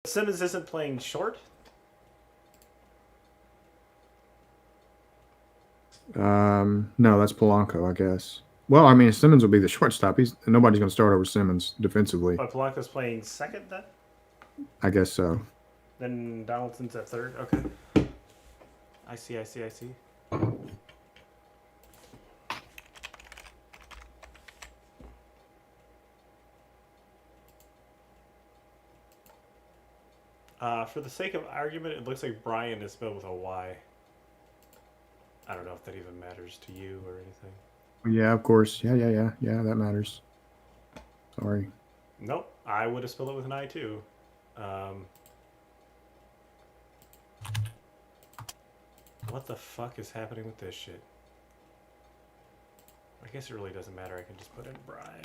Simmons isn't playing short. No, that's Polanco, I guess. Well, I mean, Simmons will be the shortstop. Nobody's going to start over Simmons defensively. But Polanco's playing second then? I guess so. Then Donaldson's at third? Okay. I see. For the sake of argument, it looks like Brian is spelled with a Y. I don't know if that even matters to you or anything. Yeah, of course. Yeah, that matters. Sorry. Nope, I would have spelled it with an I too. What the fuck is happening with this shit? I guess it really doesn't matter. I can just put in Brian.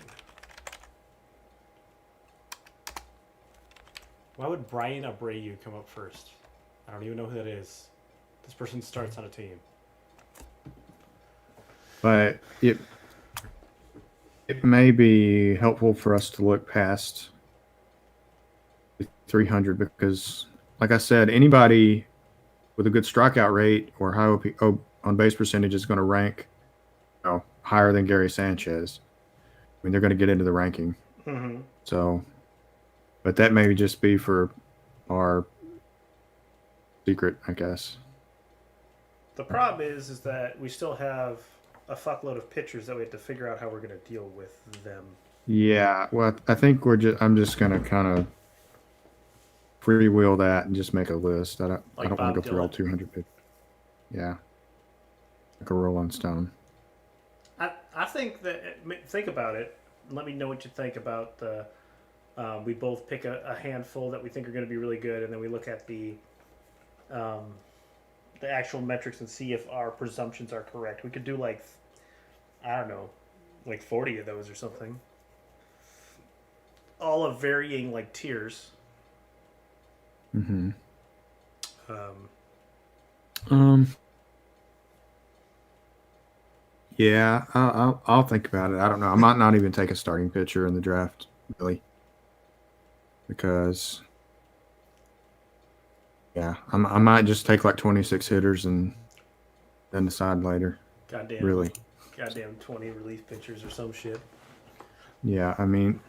Why would Brian Abreu come up first? I don't even know who that is. This person starts on a team. But it may be helpful for us to look past 300 because, like I said, anybody with a good strikeout rate or high on base percentage is going to rank higher than Gary Sanchez. I mean, they're going to get into the ranking. Mm-hmm. So, but that may just be for our secret, I guess. The problem is that we still have a fuckload of pitchers that we have to figure out how we're going to deal with them. Yeah, well, I think I'm just going to kind of freewheel that and just make a list. I don't want to go through all 200 pitchers. Yeah, like a Rolling Stone. I think think about it. Let me know what you think about the. We both pick a handful that we think are going to be really good, and then we look at the actual metrics and see if our presumptions are correct. We could do like, I don't know, like 40 of those or something. All of varying like tiers. Mm-hmm. Yeah, I'll think about it. I don't know. I might not even take a starting pitcher in the draft, really, because yeah, I might just take like 26 hitters and then decide later. Goddamn, really. Goddamn 20 relief pitchers or some shit. Yeah, I mean,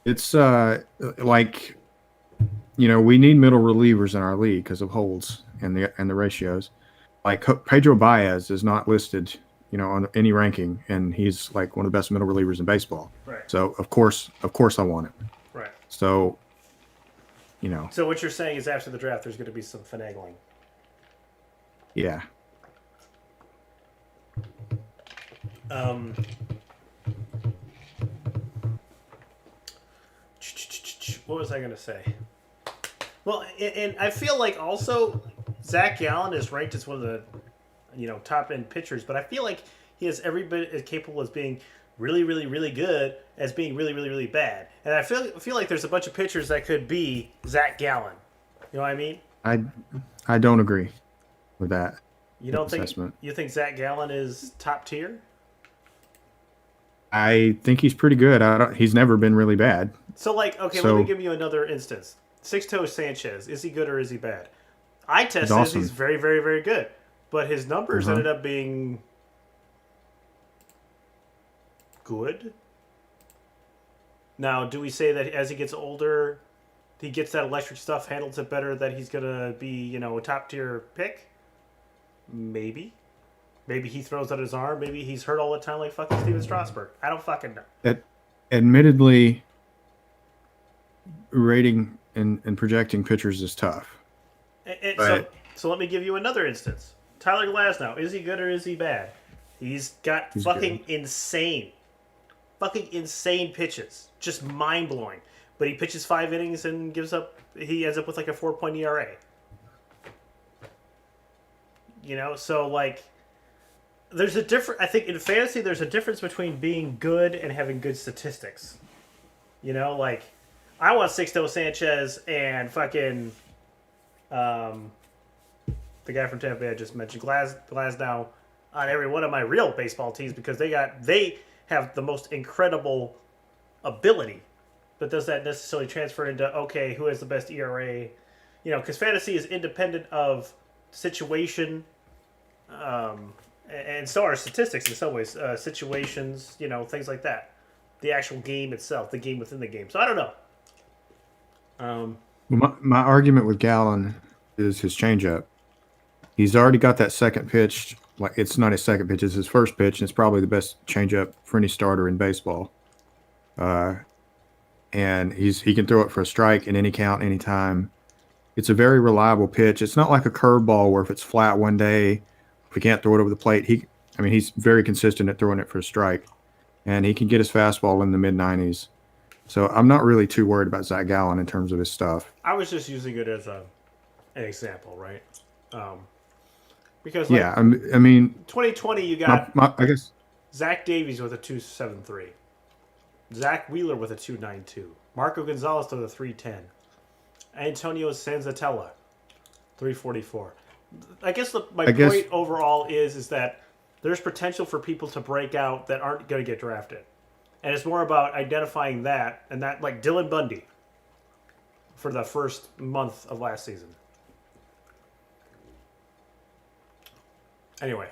it's like, we need middle relievers in our league because of holds and the ratios. Like Pedro Baez is not listed, on any ranking, and he's like one of the best middle relievers in baseball. Right. So of course I want him. Right. So, So what you're saying is after the draft, there's going to be some finagling. Yeah. What was I going to say? Well, and I feel like also Zach Gallen is ranked as one of the top end pitchers, but I feel like he is every bit as capable as being really, really, really good as being really, really, really bad. And I feel like there's a bunch of pitchers that could be Zach Gallen. You know what I mean? I don't agree with that. You don't assessment. You think Zach Gallen is top tier? I think he's pretty good. He's never been really bad. So let me give you another instance. Six-toe Sanchez, is he good or is he bad? I tested awesome. He's very, very, very good. But his numbers ended up being good. Now, do we say that as he gets older, he gets that electric stuff, handles it better, that he's going to be, a top-tier pick? Maybe. Maybe he throws out his arm. Maybe he's hurt all the time like fucking Steven Strasburg. I don't fucking know. Admittedly, rating and projecting pitchers is tough. So let me give you another instance. Tyler Glasnow, is he good or is he bad? He's fucking insane pitches. Just mind-blowing. But he pitches 5 innings and he ends up with like a 4-point ERA. So like, there's a different, I think in fantasy, there's a difference between being good and having good statistics. Like, I want Sixto Sanchez and fucking, the guy from Tampa Bay I just mentioned, Glasnow, on every one of my real baseball teams because they have the most incredible ability. but does that necessarily transfer into okay, who has the best ERA? Because fantasy is independent of situation, and so are statistics in some ways. Situations, things like that. The actual game itself, the game within the game. So I don't know. My argument with Gallon is his changeup. He's already got that second pitch. Like, it's not his second pitch; it's his first pitch, and it's probably the best changeup for any starter in baseball. And he can throw it for a strike in any count, anytime. It's a very reliable pitch. It's not like a curveball where if it's flat one day, if he can't throw it over the plate, he's very consistent at throwing it for a strike, and he can get his fastball in the mid-90s. So I'm not really too worried about Zach Gallen in terms of his stuff. I was just using it as an example, right? Because yeah, I mean, 2020 you got I guess Zach Davies with a 2.73, Zach Wheeler with a 2.92, Marco Gonzalez with a 3.10, Antonio Sanzatella 3.44. I guess my point overall is that there's potential for people to break out that aren't going to get drafted. And it's more about identifying that, and that, like Dylan Bundy for the first month of last season. Anyway,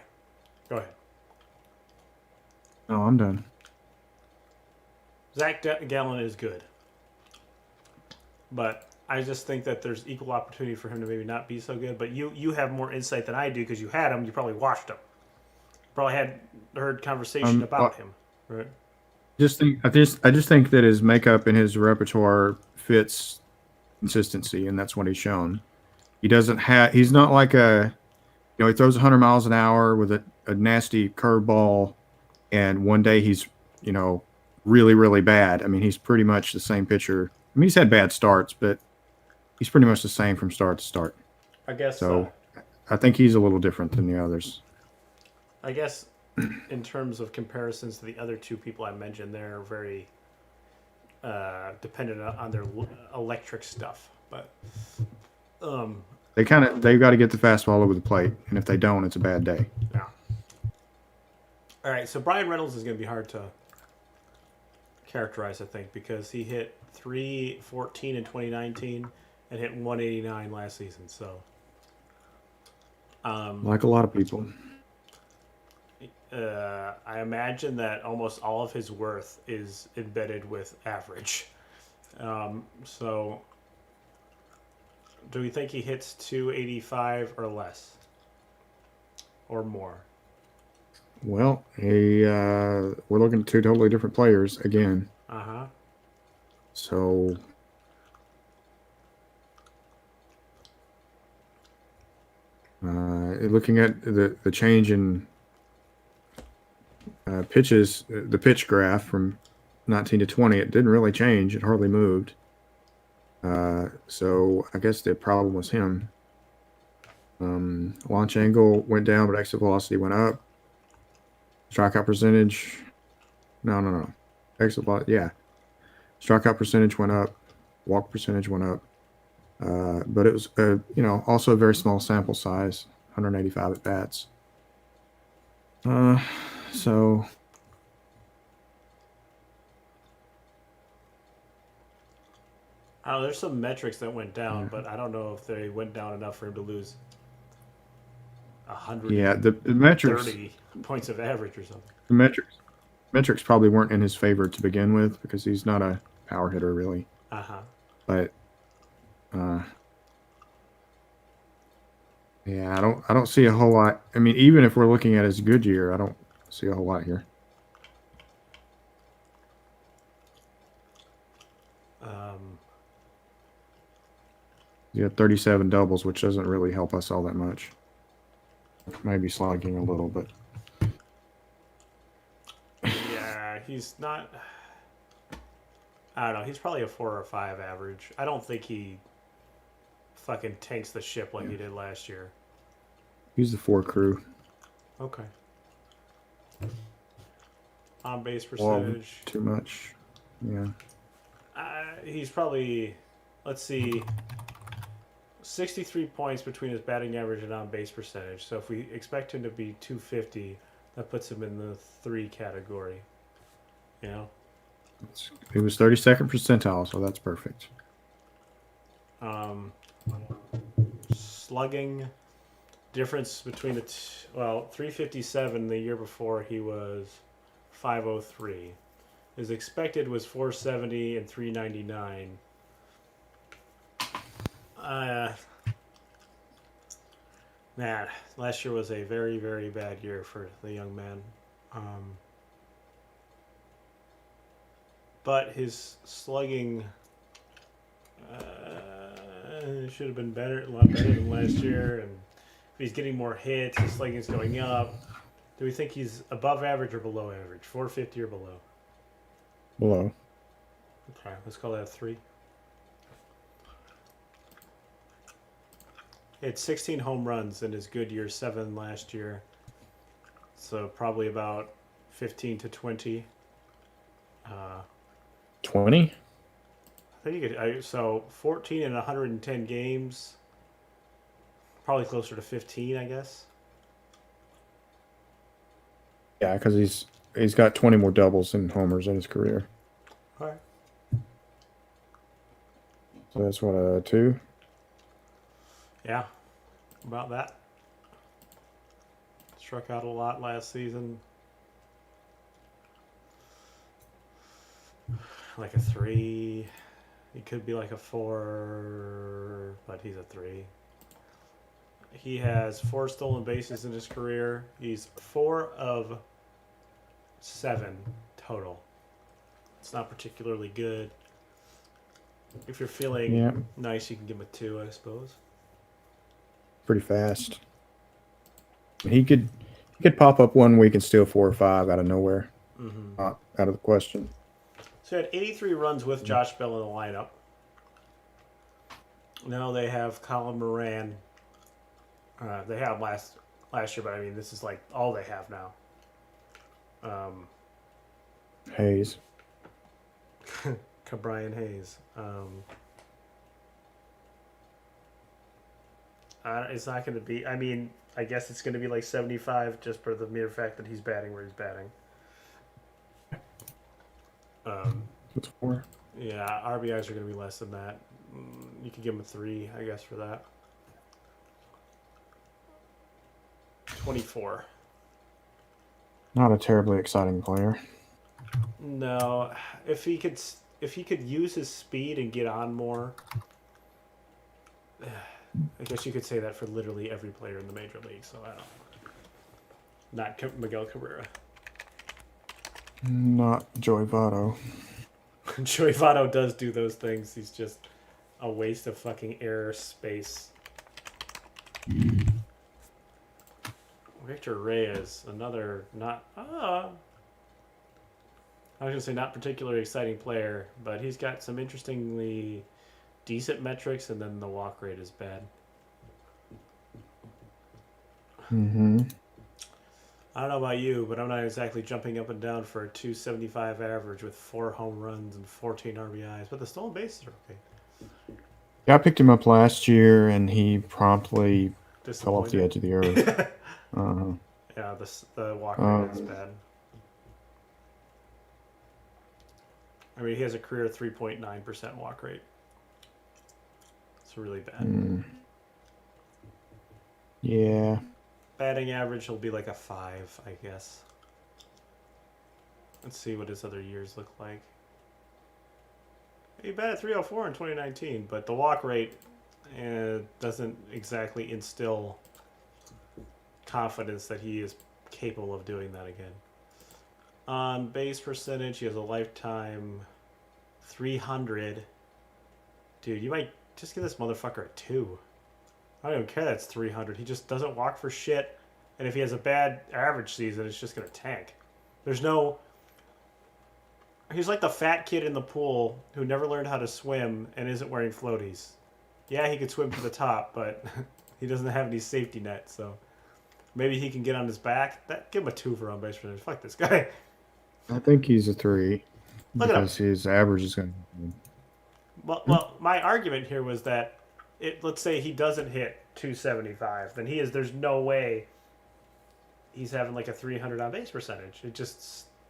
go ahead. No, I'm done. Zach Gallen is good. But I just think that there's equal opportunity for him to maybe not be so good. But you have more insight than I do because you had him. You probably watched him. Probably heard conversation about him, right? I just think that his makeup and his repertoire fits consistency, and that's what he's shown. He's not like he throws 100 miles an hour with a nasty curveball, and one day he's, really, really bad. I mean, he's pretty much the same pitcher. I mean, he's had bad starts, but he's pretty much the same from start to start. I guess so. I think he's a little different than the others. I guess in terms of comparisons to the other two people I mentioned, they're very dependent on their electric stuff. But they've got to get the fastball over the plate, and if they don't, it's a bad day. Yeah. All right, so Brian Reynolds is going to be hard to characterize, I think, because he hit 314 in 2019 and hit 189 last season. So, like a lot of people. I imagine that almost all of his worth is embedded with average. So, do we think he hits 285 or less? Or more? Well, we're looking at two totally different players again. Uh-huh. So, looking at the change in pitches, the pitch graph from 19 to 20, it didn't really change. It hardly moved. So I guess the problem was him. Launch angle went down, but exit velocity went up. Strikeout percentage. No. Exit velocity, yeah. Strikeout percentage went up. Walk percentage went up. But it was, also a very small sample size, 185 at bats. So there's some metrics that went down, but I don't know if they went down enough for him to lose 100. Yeah, the metrics, 30 points of average or something. The metrics probably weren't in his favor to begin with because he's not a power hitter really. But yeah, I don't see a whole lot. I mean, even if we're looking at his good year, I don't see a whole lot here. He had 37 doubles, which doesn't really help us all that much. Maybe slogging a little, but yeah, he's not. I don't know. He's probably a 4 or 5 average. I don't think he fucking tanks the ship like he did last year. He's the 4 crew. Okay. On base percentage. Too much. Yeah. He's probably, let's see, 63 points between his batting average and on base percentage. So if we expect him to be 250, that puts him in the 3 category. You know? He was 32nd percentile, so that's perfect. Slugging difference between 357 the year before he was 503. His expected was 470 and 399. Man, last year was a very, very bad year for the young man. But his slugging should have been better, a lot better than last year. And if he's getting more hits, his slugging is going up. Do we think he's above average or below average? 450 or below? Below. Okay, let's call that a 3. He had 16 home runs in his good year, 7 last year. So probably about 15 to 20. 20? I think you could. So 14 in 110 games. Probably closer to 15, I guess. Yeah, because he's got 20 more doubles and homers in his career. All right. So that's what, a 2? Yeah, about that. Struck out a lot last season. Like a 3. He could be like a 4, but he's a 3. He has 4 stolen bases in his career. He's 4 of 7 total. It's not particularly good. If you're feeling nice, you can give him a 2, I suppose. Pretty fast. He could pop up one week and steal 4 or 5 out of nowhere. Not out of the question. So he had 83 runs with Josh Bell in the lineup. Now they have Colin Moran. They had last year, but I mean, this is like all they have now. Hayes. Cabrian Hayes. It's not going to be. I mean, I guess it's going to be like 75 just for the mere fact that he's batting where he's batting. What's 4? Yeah, RBIs are going to be less than that. You could give him a 3, I guess, for that. 24. Not a terribly exciting player. No, if he could use his speed and get on more. I guess you could say that for literally every player in the major league. So I don't know. Not Miguel Cabrera. Not Joey Votto. Joey Votto does do those things. He's just a waste of fucking air space. Victor Reyes, another not. I was gonna say not particularly exciting player, but he's got some interestingly decent metrics, and then the walk rate is bad. I don't know about you, but I'm not exactly jumping up and down for a 275 average with 4 home runs and 14 RBIs, but the stolen bases are okay. Yeah, I picked him up last year, and he promptly fell off the edge of the earth. Yeah, the walk rate is bad. I mean, he has a career 3.9% walk rate. It's really bad. Yeah. Batting average will be like a 5, I guess. Let's see what his other years look like. He batted 304 in 2019, but the walk rate doesn't exactly instill confidence that he is capable of doing that again. On base percentage, he has a lifetime 300. Dude, you might just give this motherfucker a 2. I don't even care that's 300. He just doesn't walk for shit. And if he has a bad average season, it's just going to tank. There's no... He's like the fat kid in the pool who never learned how to swim and isn't wearing floaties. Yeah, he could swim to the top, but he doesn't have any safety net, so... Maybe he can get on his back. Give him a 2 for on base percentage. Fuck this guy. I think he's a 3. Look at him. Because his average is going to... Well, my argument here was that let's say he doesn't hit 275, then there's no way he's having like a 300 on base percentage.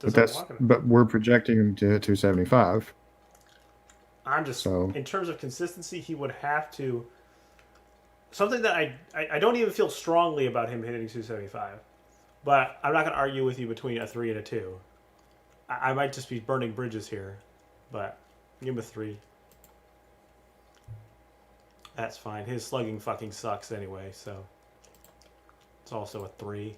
But we're projecting him to hit 275. I'm just So in terms of consistency, he would have to something that I don't even feel strongly about him hitting 275. But I'm not going to argue with you between a 3 and a 2. I might just be burning bridges here, but give him a 3. That's fine. His slugging fucking sucks anyway, so it's also a 3.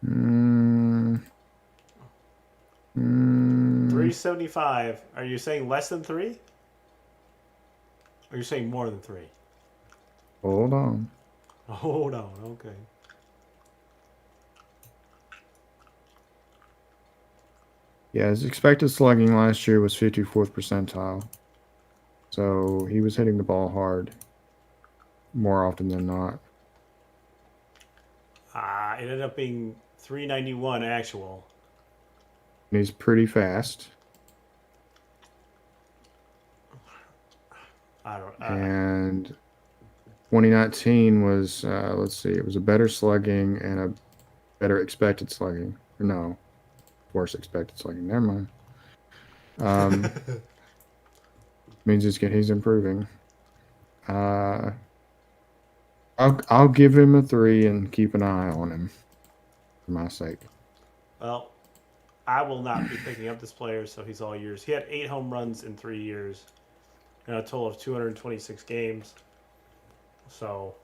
375. Are you saying less than 3? Or are you saying more than 3? Hold on. Hold on, okay. Yeah, his expected slugging last year was 54th percentile. So he was hitting the ball hard more often than not. It ended up being 391 actual. And he's pretty fast. And 2019 was, let's see, it was a better slugging and a better expected slugging. No, worse expected slugging. Never mind. Means he's improving. I'll give him a 3 and keep an eye on him for my sake. Well, I will not be picking up this player, so he's all yours. He had 8 home runs in 3 years, and a total of 226 games. So,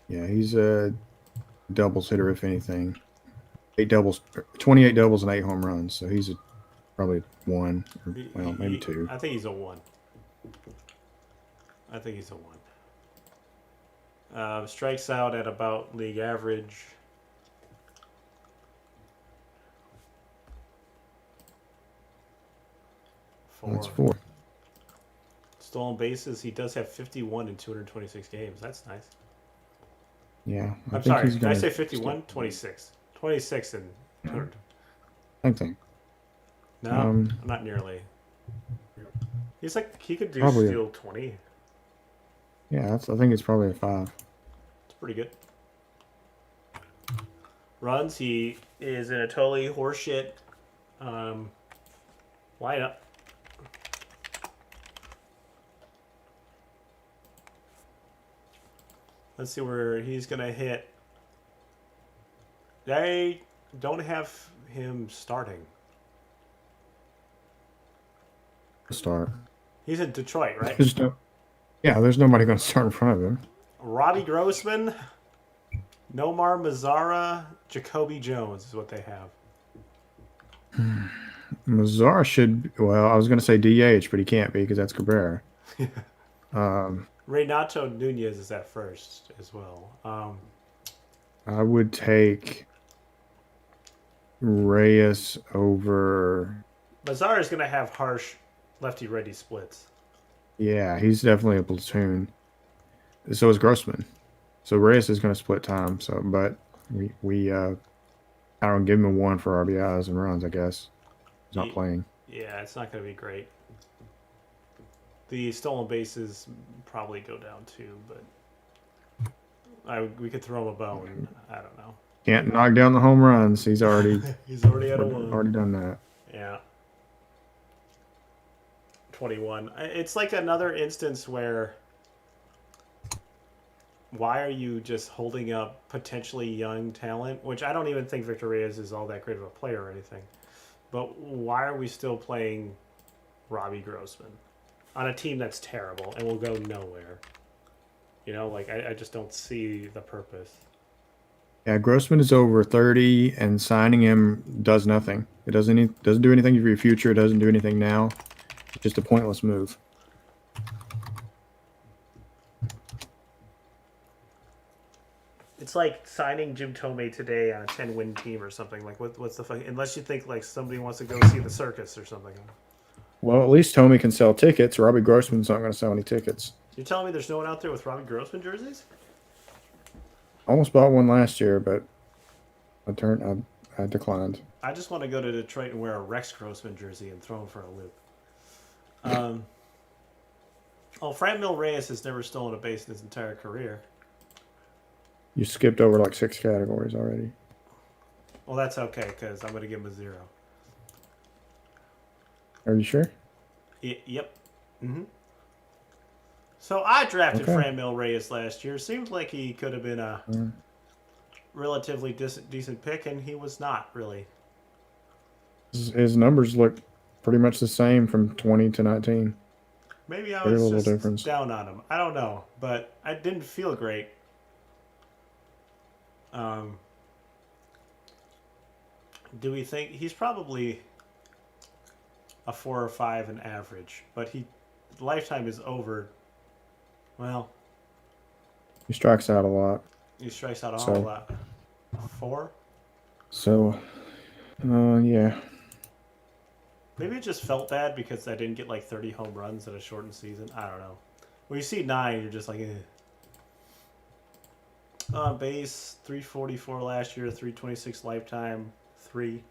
yeah, he's a doubles hitter if anything. 28 doubles and 8 home runs. So he's probably 1, or, well, maybe 2. I think he's a 1. I think he's a 1. Strikes out at about league average. That's 4. Stolen bases, he does have 51 in 226 games. That's nice. Yeah. I'm sorry, did I say 51? 26. 26 in 200. Same thing. No, not nearly. He's like, he could do steal 20. Yeah, I think it's probably a 5. It's pretty good. Runs, he is in a totally horseshit lineup. Let's see where he's going to hit. They don't have him starting. Start. He's in Detroit, right? There's nobody going to start in front of him. Robbie Grossman, Nomar Mazara, Jacoby Jones is what they have. Mazara should, well, I was going to say DH, but he can't be because that's Cabrera. Renato Nunez is at first as well. I would take Reyes over. Mazara is going to have harsh lefty-righty splits. Yeah, he's definitely a platoon. So is Grossman. So Reyes is going to split time. So, but we I don't give him a 1 for RBIs and runs. I guess he's not playing. Yeah, it's not going to be great. The stolen bases probably go down too, but we could throw him a bone. I don't know. Can't knock down the home runs. He's already at a 1. Already done that. Yeah. 21. It's like another instance where why are you just holding up potentially young talent, which I don't even think Victor Reyes is all that great of a player or anything. But why are we still playing Robbie Grossman on a team that's terrible and will go nowhere? You know, like I just don't see the purpose. Yeah, Grossman is over 30, and signing him does nothing. It doesn't do anything for your future. It doesn't do anything now. It's just a pointless move. It's like signing Jim Tomei today on a 10-win team or something. Like, what's the fuck? Unless you think like somebody wants to go see the circus or something. Well, at least Tomei can sell tickets. Robbie Grossman's not going to sell any tickets. You're telling me there's no one out there with Robbie Grossman jerseys? Almost bought one last year, but I declined. I just want to go to Detroit and wear a Rex Grossman jersey and throw him for a loop. Fran Reyes has never stolen a base in his entire career. You skipped over like 6 categories already. Well, that's okay because I'm going to give him a 0. Are you sure? Yep. So I drafted Okay. Fran Reyes last year. Seems like he could have been a relatively decent pick, and he was not really. His numbers look pretty much the same from 20 to 19. Maybe I Very was little just difference. down on him. I don't know, but I didn't feel great. Do we think he's probably a 4 or 5 in average, but lifetime is over. Well, He strikes out a lot. he strikes out a whole lot. 4? So, yeah. Maybe it just felt bad because I didn't get like 30 home runs in a shortened season. I don't know. When you see 9, you're just like, eh. Base 344 last year, 326 lifetime, 3.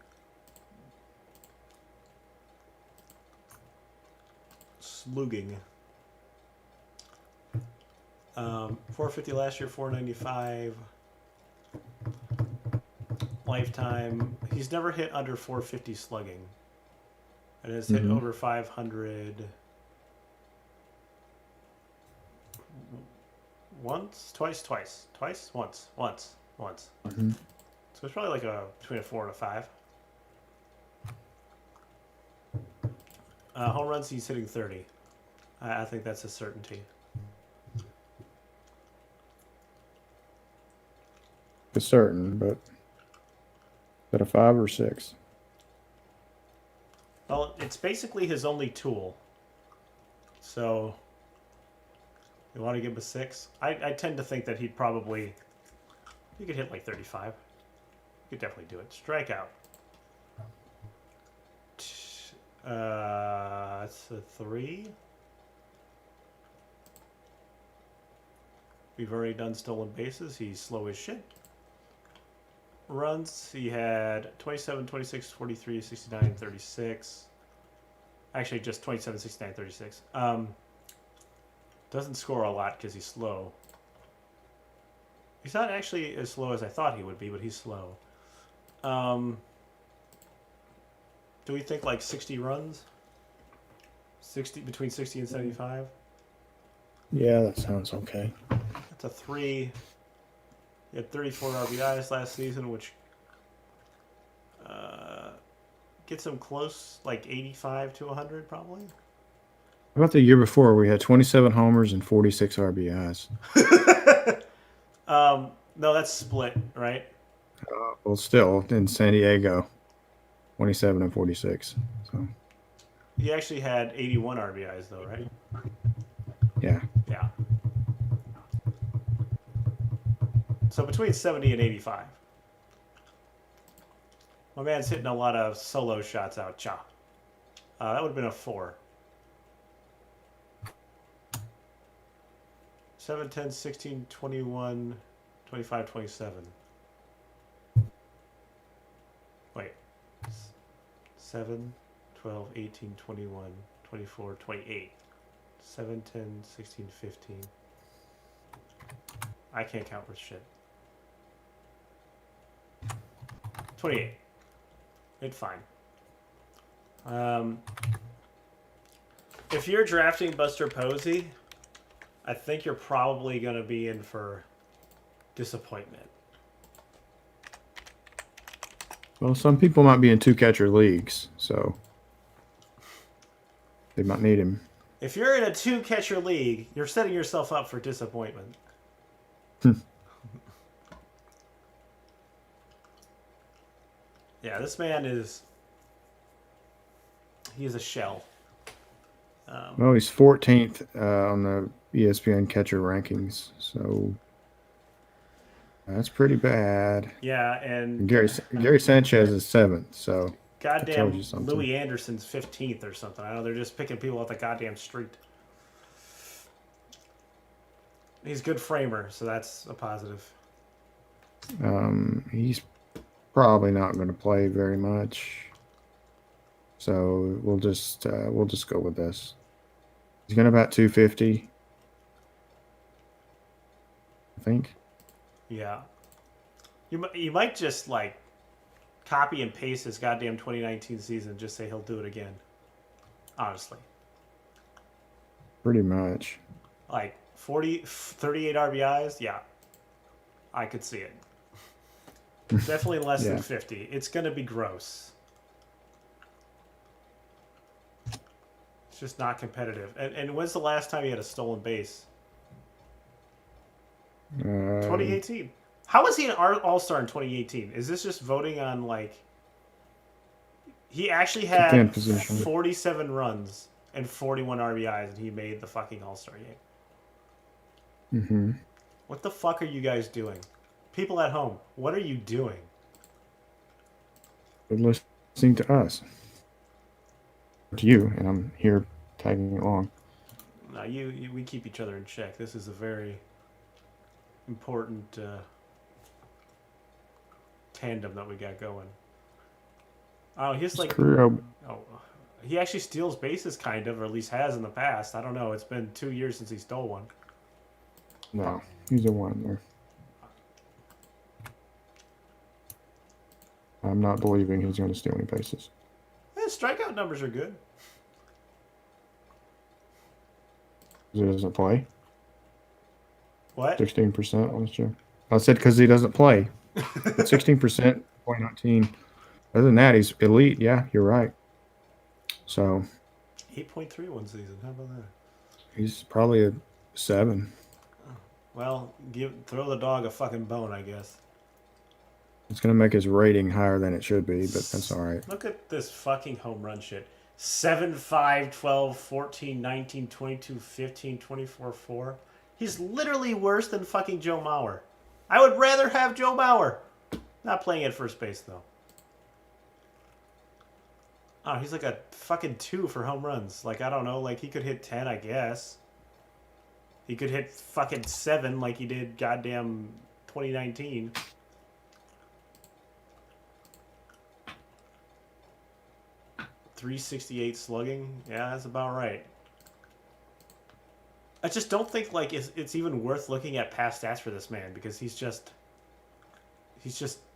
Slugging. 450 last year, 495 lifetime. He's never hit under 450 slugging. And has hit over 500 once, twice, once. Mm-hmm. So it's probably like between a 4 and a 5. Home runs, he's hitting 30. I think that's a certainty. It's certain, but is that a 5 or 6? Well, it's basically his only tool. So, you want to give him a 6? I tend to think that he could hit like 35. He could definitely do it. Strikeout. It's a 3. We've already done stolen bases. He's slow as shit. Runs, he had 27, 26, 43, 69, 36. Actually, just 27, 69, 36. Doesn't score a lot because he's slow. He's not actually as slow as I thought he would be, but he's slow. Do we think like 60 runs? Between 60 and 75? Yeah, that sounds okay. That's a 3. He had 34 RBIs last season, which gets him close, like 85 to 100 probably. How about the year before? We had 27 homers and 46 RBIs. No, that's split, right? Well, still in San Diego, 27 and 46. So He actually had 81 RBIs though, right? yeah. Yeah. So between 70 and 85. My man's hitting a lot of solo shots out. That would have been a 4. 7, 10, 16, 21, 25, 27. Wait. 7, 12, 18, 21, 24, 28. 7, 10, 16, 15. I can't count for shit. 28. It's fine. If you're drafting Buster Posey, I think you're probably going to be in for disappointment. Well, some people might be in 2-catcher leagues, so they might need him. If you're in a 2-catcher league, you're setting yourself up for disappointment. Yeah, this man he's a shell. Well, he's 14th on the ESPN catcher rankings, so that's pretty bad. Yeah, and Gary Sanchez is 7th, so goddamn Louis Anderson's 15th or something. I know they're just picking people off the goddamn street. He's a good framer, so that's a positive. He's probably not going to play very much, so we'll just go with this. He's going to bat 250, I think. Yeah, you might just like copy and paste his goddamn 2019 season and just say he'll do it again. Honestly. Pretty much. Like 38 RBIs, yeah. I could see it. Definitely less than 50. It's going to be gross. It's just not competitive. And when's the last time he had a stolen base? 2018. How was he an All-Star in 2018? Is this just voting on, like... He actually had 47 runs and 41 RBIs, and he made the fucking All-Star game. Mm-hmm. What the fuck are you guys doing? People at home, what are you doing? They're listening to us. To you, and I'm here tagging along. No, we keep each other in check. This is a very important tandem that we got going. Oh, he's like... he actually steals bases, kind of, or at least has in the past. I don't know. It's been 2 years since he stole one. No, he's a one-er. I'm not believing he's going to steal any bases. His strikeout numbers are good. He doesn't play. What? 16% last year. I said because he doesn't play. 16% 2019. Other than that, he's elite. Yeah, you're right. So 8.3 one season. How about that? He's probably a 7. Well, throw the dog a fucking bone, I guess. It's going to make his rating higher than it should be, but that's all right. Look at this fucking home run shit. 7, 5, 12, 14, 19, 22, 15, 24, 4. He's literally worse than fucking Joe Mauer. I would rather have Joe Mauer. Not playing at first base, though. Oh, he's like a fucking 2 for home runs. Like, I don't know. Like, he could hit 10, I guess. He could hit fucking 7 like he did goddamn 2019. .368 slugging. Yeah, that's about right. I just don't think like it's even worth looking at past stats for this man because he's just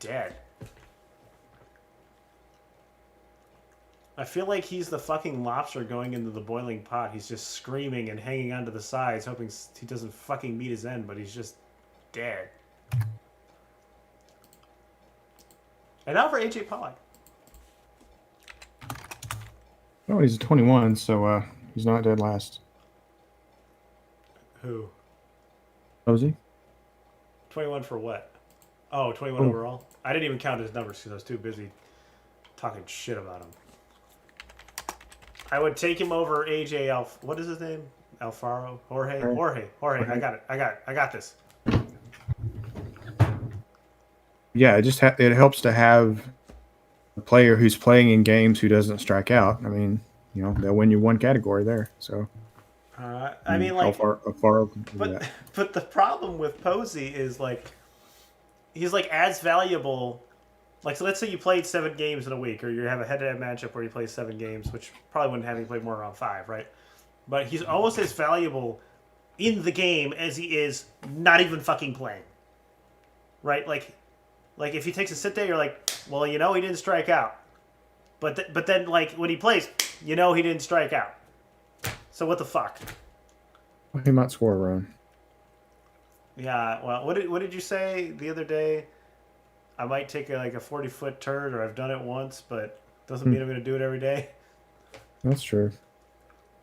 dead. I feel like he's the fucking lobster going into the boiling pot. He's just screaming and hanging onto the sides, hoping he doesn't fucking meet his end, but he's just dead. And now for AJ Pollock. Oh, he's a 21, so he's not dead last. Who? Oh, is he? 21 for what? Oh, 21 overall? I didn't even count his numbers because I was too busy talking shit about him. I would take him over AJ what is his name? Alfaro? Jorge. I got it. I got this. Yeah, it helps to have a player who's playing in games who doesn't strike out. I mean, you know, they'll win you one category there. So, I mean, like, Alfaro can do that. But the problem with Posey is like, he's like as valuable. Like, so let's say you played 7 games in a week, or you have a head-to-head matchup where you play 7 games, which probably wouldn't have you play more around 5, right? But he's almost as valuable in the game as he is not even fucking playing, right? Like if he takes a sit day, you're like, well, you know, he didn't strike out. But then, like, when he plays, you know he didn't strike out. So what the fuck? Well, he might score a run. Yeah, well, what did you say the other day? I might take a 40-foot turd, or I've done it once, but doesn't mean I'm going to do it every day. That's true.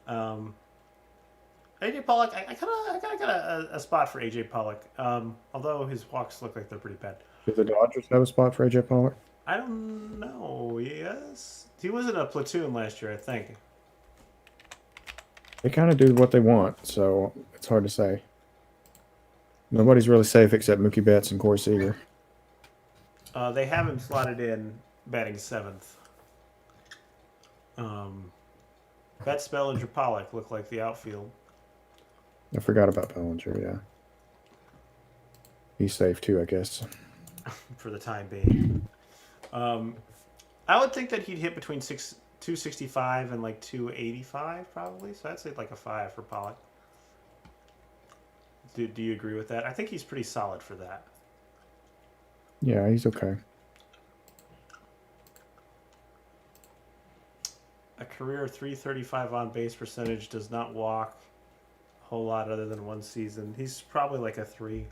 AJ Pollock, I kind of got a spot for AJ Pollock. Although his walks look like they're pretty bad. Do the Dodgers have a spot for AJ Pollock? I don't know. Yes, he was in a platoon last year, I think. They kind of do what they want, so it's hard to say. Nobody's really safe except Mookie Betts and Corey Seager. They have him slotted in batting 7th. Betts, Bellinger, Pollock look like the outfield. I forgot about Bellinger, yeah. He's safe too, I guess. For the time being. I would think that he'd hit between 265 and like 285 probably. So I'd say like a 5 for Pollock. Do you agree with that? I think he's pretty solid for that. Yeah, he's okay. career 335 on base percentage, does not walk a whole lot other than one season. He's probably like a 3.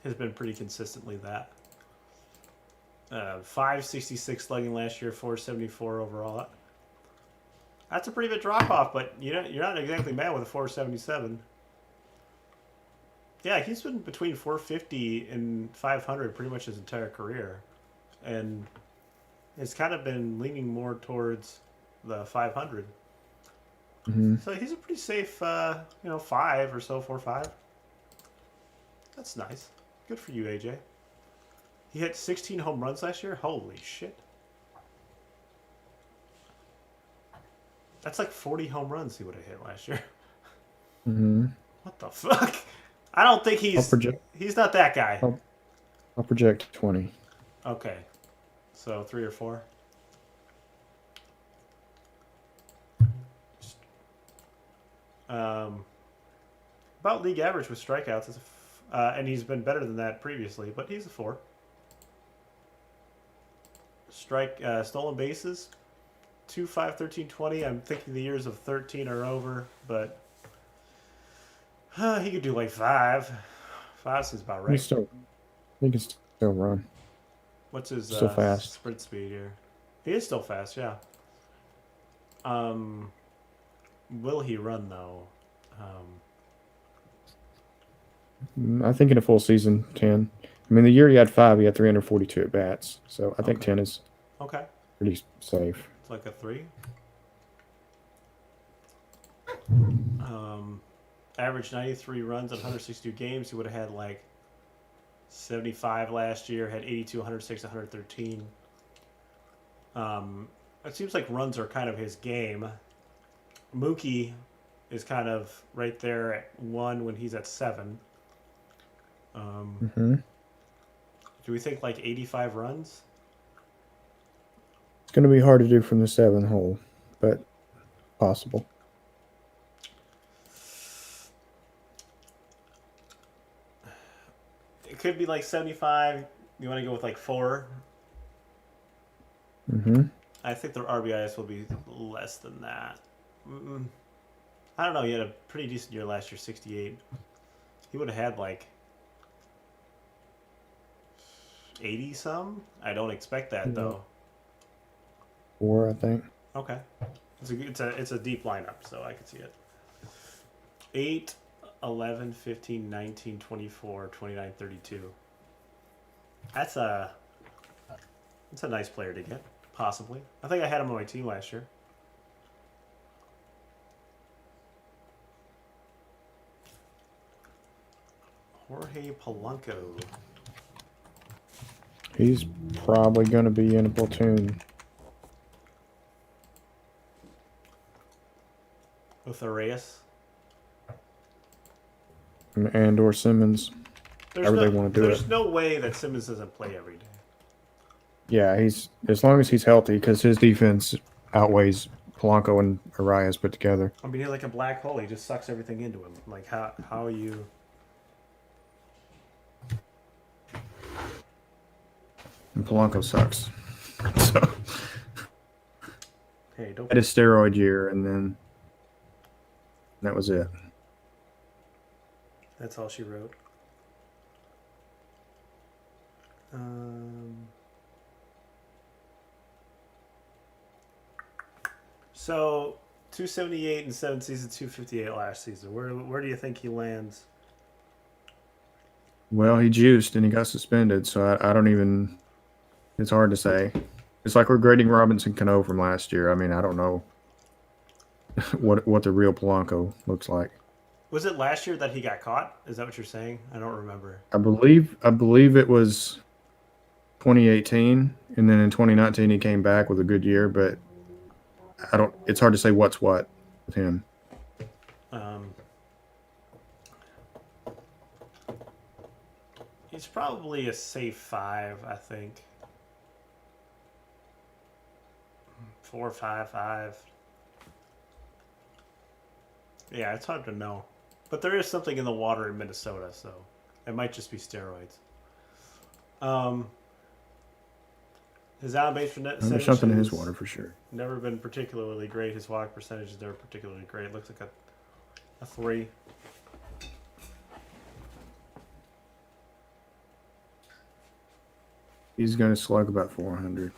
Has been pretty consistently that. 566 slugging last year, 474 overall. That's a pretty big drop off, but you're not exactly mad with a 477. Yeah, he's been between 450 and 500 pretty much his entire career, and it's kind of been leaning more towards the 500. Mm-hmm. So he's a pretty safe, 5 or so, 4-5. That's nice. Good for you, AJ. He hit 16 home runs last year. Holy shit! That's like 40 home runs he would have hit last year. Mm-hmm. What the fuck? I don't think he's not that guy. I'll project 20. Okay. So 3 or 4. About league average with strikeouts, and he's been better than that previously, but he's a 4. Stolen bases, 2, 5, 13, 20. I'm thinking the years of 13 are over, but he could do like 5. 5 seems about right. He can still run. What's his still fast. sprint speed here? He is still fast, yeah. Will he run though? I think in a full season, 10. I mean, the year he had 5, he had 342 at bats. So I think 10 is pretty safe. It's like a 3. Average 93 runs on 162 games. He would have had like 75 last year. Had 82, 106, 113. It seems like runs are kind of his game. Mookie is kind of right there at 1 when he's at 7. Mm-hmm. Do we think like 85 runs? It's going to be hard to do from the 7 hole, but possible. It could be like 75. You want to go with like 4? Mm-hmm. I think the RBIs will be less than that. I don't know. He had a pretty decent year last year, 68. He would have had like 80 some. I don't expect that though. 4, I think. Okay, it's a deep lineup, so I could see it. 8, 11, 15, 19, 24, 29, 32. That's a nice player to get, possibly. I think I had him on my team last year. Jorge Polanco. He's probably going to be in a platoon. With the Reyes? And or Simmons. However they want to do it. There's no way that Simmons doesn't play every day. Yeah, he's as long as he's healthy, because his defense outweighs Polanco and Reyes put together. I mean, he's like a black hole. He just sucks everything into him. Like, how are you... And Polanco sucks. So hey, don't... had a steroid year, and then that was it. That's all she wrote. So 278 in 7 seasons, 258 last season. Where do you think he lands? Well, he juiced and he got suspended, so I don't even. It's hard to say. It's like we're grading Robinson Cano from last year. I mean, I don't know what the real Polanco looks like. Was it last year that he got caught? Is that what you're saying? I don't remember. I believe it was 2018, and then in 2019 he came back with a good year, but I don't. It's hard to say what's what with him. He's probably a safe 5, I think. 4, 5, 5. Yeah, it's hard to know. But there is something in the water in Minnesota, so it might just be steroids. His on-base percentage There's something in his has water for sure. never been particularly great. His walk percentage is never particularly great. It looks like a 3. He's going to slug about 400.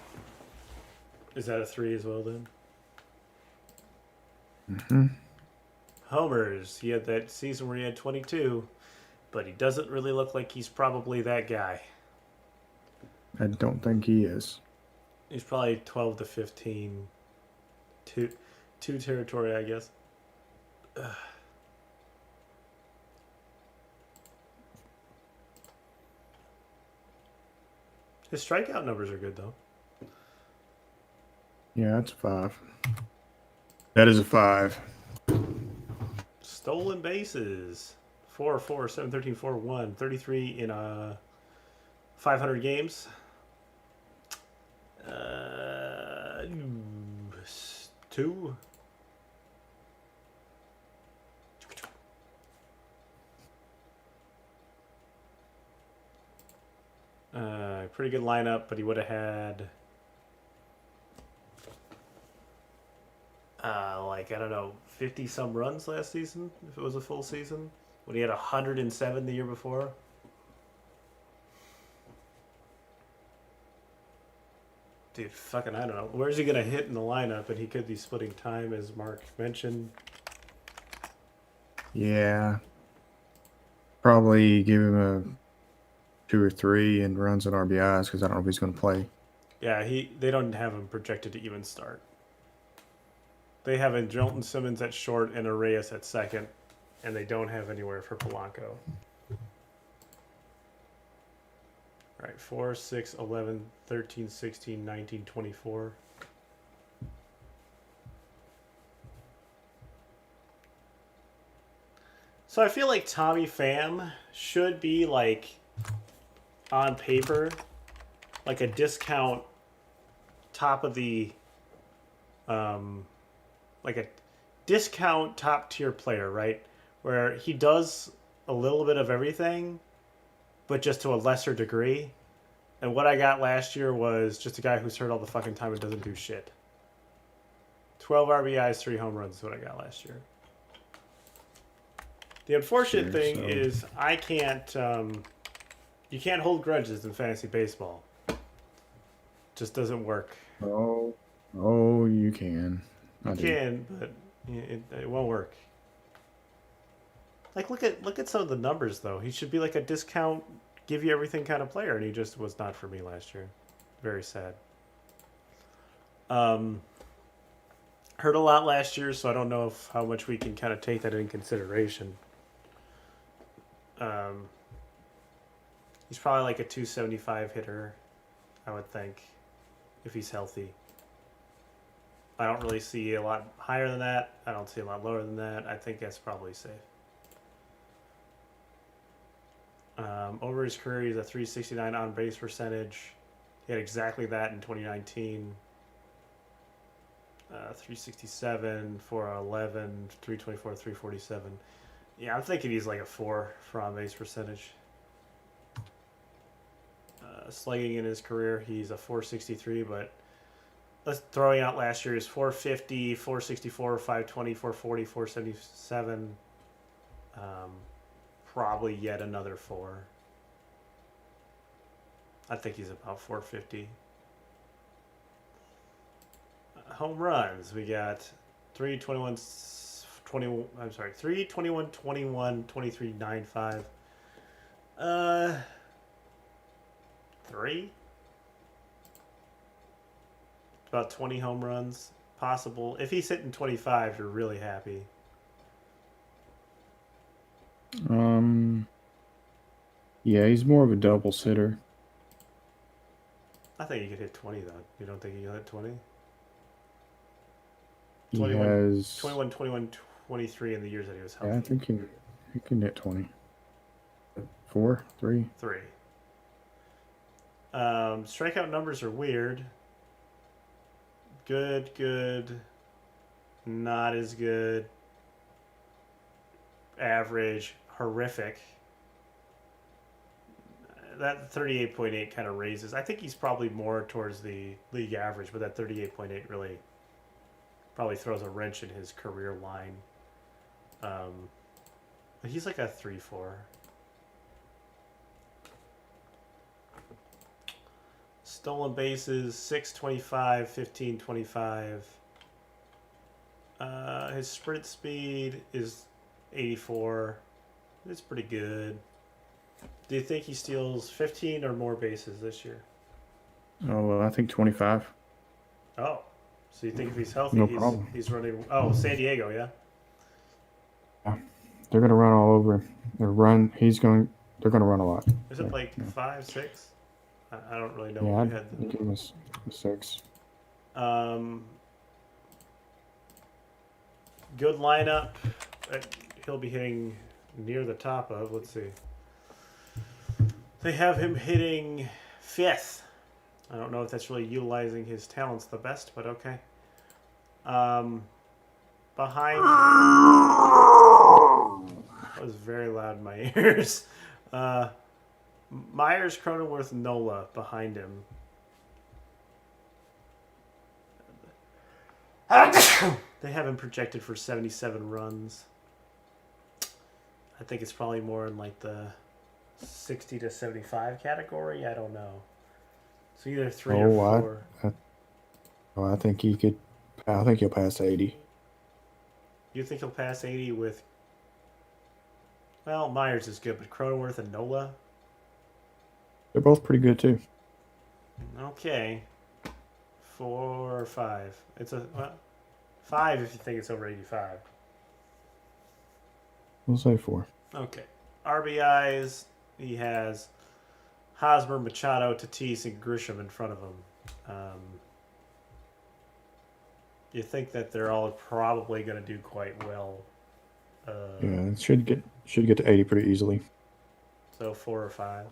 Is that a 3 as well then? Mm-hmm. Homers. He had that season where he had 22, but he doesn't really look like he's probably that guy. I don't think he is. He's probably 12 to 15. Two territory, I guess. Ugh. His strikeout numbers are good, though. Yeah, that's a 5. That is a 5. Stolen bases. 4-4, 7-13, 4-1. 33 in 500 games. 2. Pretty good lineup, but he would have had like, I don't know, 50 some runs last season if it was a full season, when he had 107 the year before. Dude, fucking, I don't know. Where's he gonna hit in the lineup? And he could be splitting time, as Mark mentioned. Yeah. Probably give him a 2 or 3 and runs and RBIs because I don't know if he's going to play. Yeah, they don't have him projected to even start. They have a Jolton Simmons at short and a Reyes at second, and they don't have anywhere for Polanco. All right, 4, 6, 11, 13, 16, 19, 24. So I feel like Tommy Pham should be, like, on paper, like a discount top of the, like a discount top tier player, right? Where he does a little bit of everything, but just to a lesser degree. And what I got last year was just a guy who's hurt all the fucking time and doesn't do shit. 12 RBIs, 3 home runs is what I got last year. The unfortunate thing is I can't, you can't hold grudges in fantasy baseball. Just doesn't work. Oh, you can. You can, but it won't work. Like, look at some of the numbers, though. He should be like a discount, give you everything kind of player, and he just was not for me last year. Very sad. Hurt a lot last year, so I don't know how much we can kind of take that into consideration. He's probably like a 275 hitter, I would think, if he's healthy. I don't really see a lot higher than that. I don't see a lot lower than that. I think that's probably safe. Over his career, he's a 369 on-base percentage. He had exactly that in 2019. 367, 411, 324, 347. Yeah, I'm thinking he's like a 4 for on-base percentage. Slugging in his career, he's a 463, but let's throwing out last year's 450, 464, 520, 440, 477. Probably yet another 4. I think he's about 450. Home runs, we got 321, 20. I'm sorry, 321, 21, 23, 95. 3. About 20 home runs possible. If he's hitting 25, you're really happy. Yeah, he's more of a double sitter. I think he could hit 20, though. You don't think he can hit 20? He 21, has 21, 21, 23 in the years that he was healthy. Yeah, I think he can hit 20. 4, 3. 3. Strikeout numbers are weird. Good, not as good, average, horrific. that 38.8 kind of raises. I think he's probably more towards the league average, but that 38.8 really probably throws a wrench in his career line. But he's like a 3-4. Stolen bases, 625, 1525. His sprint speed is 84. It's pretty good. Do you think he steals 15 or more bases this year? Oh, well, I think 25. Oh, so you think if he's healthy, No problem. he's running? Oh, San Diego, yeah. Yeah. They're going to run all over him. They're going to run a lot. Is it like 5, 6? I don't really know. Yeah, What we I'd had. give him a 6. Good lineup. He'll be hitting near the top of. Let's see. They have him hitting 5th. I don't know if that's really utilizing his talents the best, but okay. Behind. That was very loud in my ears. Myers, Cronenworth, Nola behind him. They have him projected for 77 runs. I think it's probably more in like the 60 to 75 category. I don't know. So either 3 or 4. I think he could. I think he'll pass 80. You think he'll pass 80 with? Well, Myers is good, but Cronenworth and Nola. They're both pretty good too. Okay. 4 or 5. It's a 5 if you think it's over 85. We'll say 4. Okay. RBIs, he has Hosmer, Machado, Tatis, and Grisham in front of him. You think that they're all probably going to do quite well. Yeah, it should get to 80 pretty easily. So 4 or 5.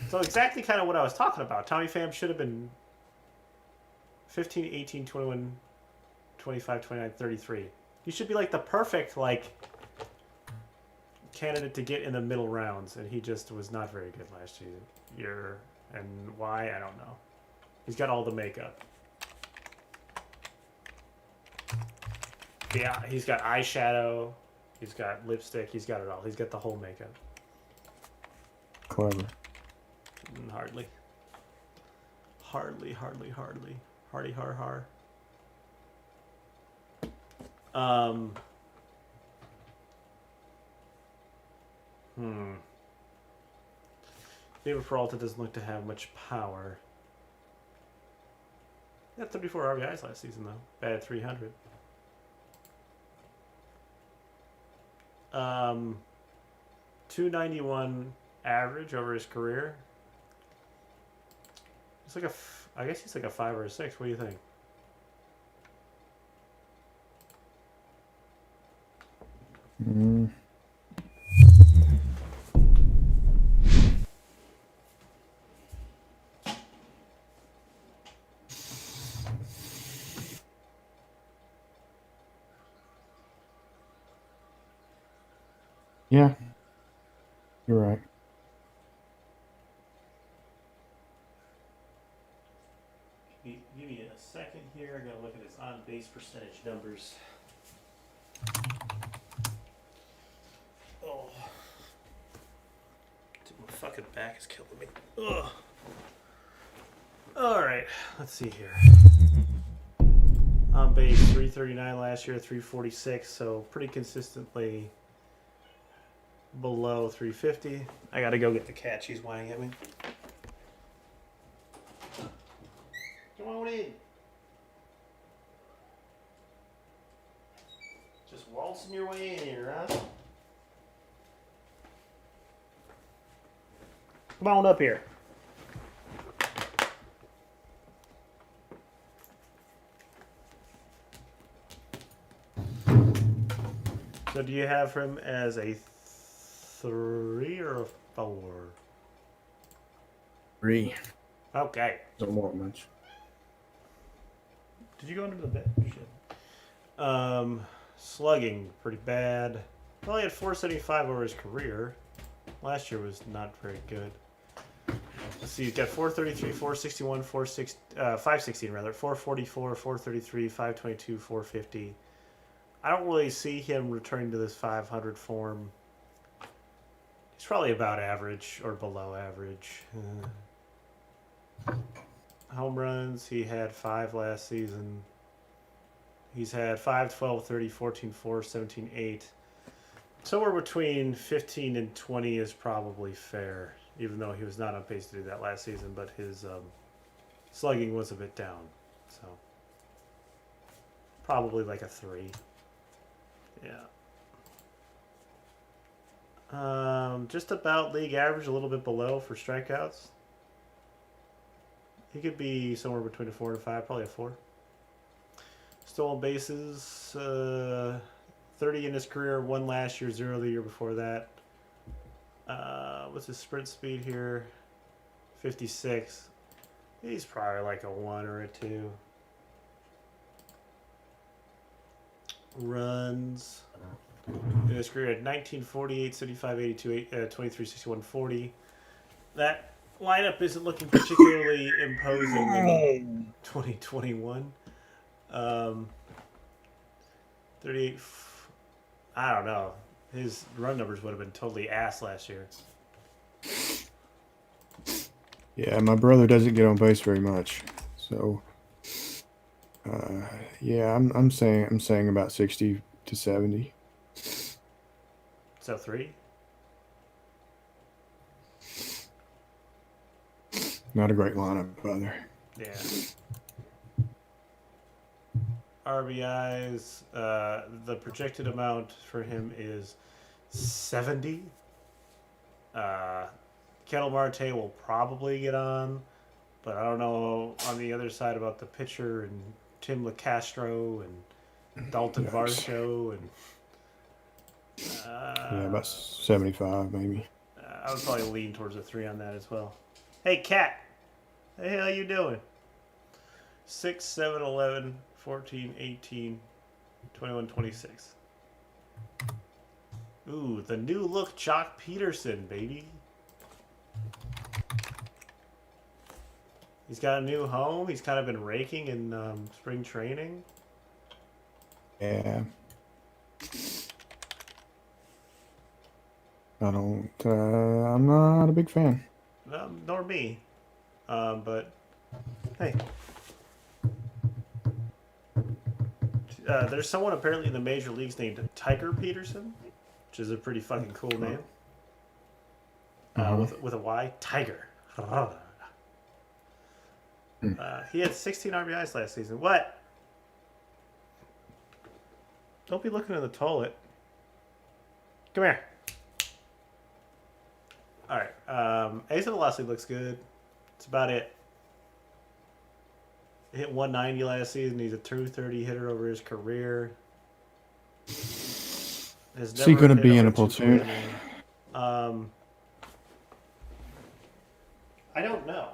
So exactly kind of what I was talking about. Tommy Pham should have been 15, 18, 21, 25, 29, 33. He should be like the perfect candidate to get in the middle rounds, and he just was not very good last year. And why, I don't know. He's got all the makeup. Yeah, he's got eyeshadow. He's got lipstick. He's got it all. He's got the whole makeup. Clever. Hardly. Hardy har har. David Peralta doesn't look to have much power. He had 34 RBIs last season, though. Batted 300. 291 average over his career. It's like I guess he's like a 5 or a 6. What do you think? Yeah, you're right. Give me a second here. I gotta look at his on-base percentage numbers. Oh, dude, my fucking back is killing me. Ugh. All right, let's see here. On base 339 last year, 346, so pretty consistently below 350. I gotta go get the cat. She's whining at me. Come on in. Just waltzing your way in here, huh? Come on up here. So do you have him as a 3 or a 4? 3. Okay. Don't want much. Did you go into the bed? Shit. Slugging, pretty bad. Well, he had 475 over his career. Last year was not very good. Let's see, he's got 433, 461, 516 rather, 444, 433, 522, 450. I don't really see him returning to this 500 form. He's probably about average or below average. Home runs, he had 5 last season. He's had 5, 12, 30, 14, 4, 17, 8. Somewhere between 15 and 20 is probably fair, even though he was not on pace to do that last season, but his slugging was a bit down. So probably like a 3. Yeah. Just about league average, a little bit below for strikeouts. He could be somewhere between a 4 and a 5, probably a 4. Stolen bases, 30 in his career, 1 last year, 0 the year before that. What's his sprint speed here? 56. He's probably like a 1 or a 2. Runs. In his career at 1948, 75, 82, 23, 61, 40. That lineup isn't looking particularly imposing in 2021. 38. I don't know. His run numbers would have been totally ass last year. Yeah, my brother doesn't get on base very much, so yeah, I'm saying about 60 to 70. So 3. Not a great lineup, brother. Yeah. RBIs. The projected amount for him is 70. Kettle Marte will probably get on, but I don't know on the other side about the pitcher and Tim LeCastro and Dalton Varsho and Yeah, about 75 maybe. I would probably lean towards a 3 on that as well. Hey, Cat. Hey, how you doing? 6, 7, 11, 14, 18, 21, 26. Ooh, the new look Jock Peterson, baby. He's got a new home. He's kind of been raking in spring training. Yeah. I'm not a big fan. Nor me. But, hey. There's someone apparently in the major leagues named Tiger Peterson, which is a pretty fucking cool name. With a Y. Tiger. He had 16 RBIs last season. What? Don't be looking in the toilet. Come here. All right. Exit velocity looks good. That's about it. He hit 190 last season. He's a 230 hitter over his career. Is he going to be in a platoon? I don't know.